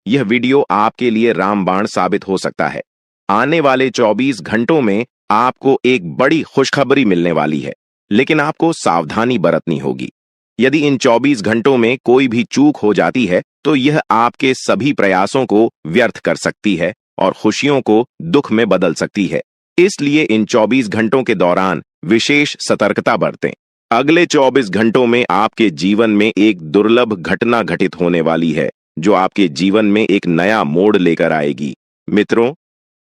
यह वीडियो आपके लिए रामबाण साबित हो सकता है। आने वाले 24 घंटों में आपको एक बड़ी खुशखबरी मिलने वाली है, लेकिन आपको सावधानी बरतनी होगी। यदि इन 24 घंटों में कोई भी चूक हो जाती है, तो यह आपके सभी प्रयासों को व्यर्थ कर सकती है और खुशियों को दुख में बदल सकती है। इसलिए इन 24 घंटों के दौरान विशेष सतर्कता बरतें। अगले 24 घंटों में आपके जीवन में एक दुर्लभ घटना घटित होने वाली है, जो आपके जीवन में एक नया मोड़ लेकर आएगी। मित्रों,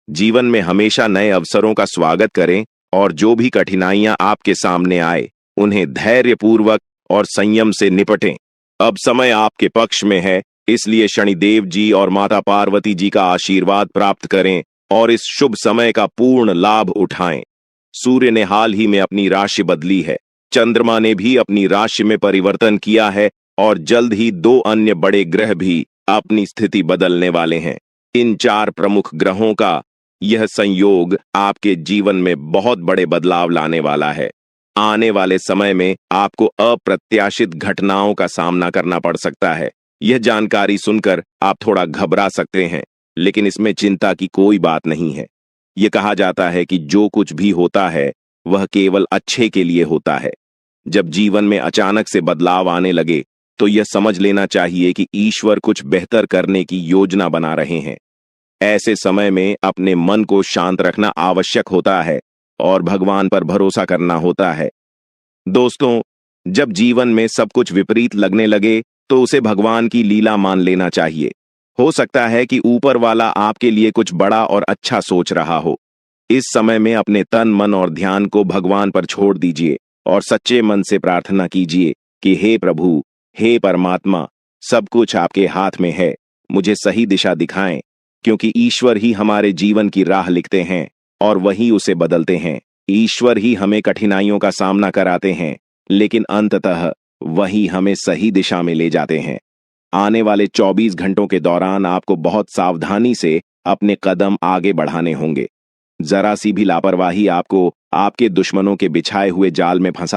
जीवन में हमेशा नए अवसरों का स्वागत करें और जो भी कठिनाइयां आपके सामने आए, उन्हें धैर्यपूर्वक और संयम से निपटें। अब समय आपके पक्ष में है, इसलिए शनिदेव जी और माता पार्वती जी का आशीर्वाद प्राप्त करें और इस शुभ समय का पूर्ण लाभ उठाएं। सूर्य ने हाल ही में अपनी राशि बदली है, चंद्रमा ने भी अपनी राशि में परिवर्तन किया है और जल्द ही 2 अन्य बड़े ग्रह भी अपनी स्थिति बदलने वाले हैं। इन 4 प्रमुख ग्रहों का यह संयोग आपके जीवन में बहुत बड़े बदलाव लाने वाला है। आने वाले समय में आपको अप्रत्याशित घटनाओं का सामना करना पड़ सकता है। यह जानकारी सुनकर आप थोड़ा घबरा सकते हैं, लेकिन इसमें चिंता की कोई बात नहीं है। यह कहा जाता है कि जो कुछ भी होता है वह केवल अच्छे के लिए होता है। जब जीवन में अचानक से बदलाव आने लगे, तो यह समझ लेना चाहिए कि ईश्वर कुछ बेहतर करने की योजना बना रहे हैं। ऐसे समय में अपने मन को शांत रखना आवश्यक होता है और भगवान पर भरोसा करना होता है। दोस्तों, जब जीवन में सब कुछ विपरीत लगने लगे, तो उसे भगवान की लीला मान लेना चाहिए। हो सकता है कि ऊपर वाला आपके लिए कुछ बड़ा और अच्छा सोच रहा हो। इस समय में अपने तन, मन और ध्यान को भगवान पर छोड़ दीजिए और सच्चे मन से प्रार्थना कीजिए कि हे प्रभु, हे परमात्मा, सब कुछ आपके हाथ में है, मुझे सही दिशा दिखाएं, क्योंकि ईश्वर ही हमारे जीवन की राह लिखते हैं और वही उसे बदलते हैं। ईश्वर ही हमें कठिनाइयों का सामना कराते हैं, लेकिन अंततः वही हमें सही दिशा में ले जाते हैं। आने वाले 24 घंटों के दौरान आपको बहुत सावधानी से अपने कदम आगे बढ़ाने होंगे। जरा सी भी लापरवाही आपको आपके दुश्मनों के बिछाए हुए जाल में फंसा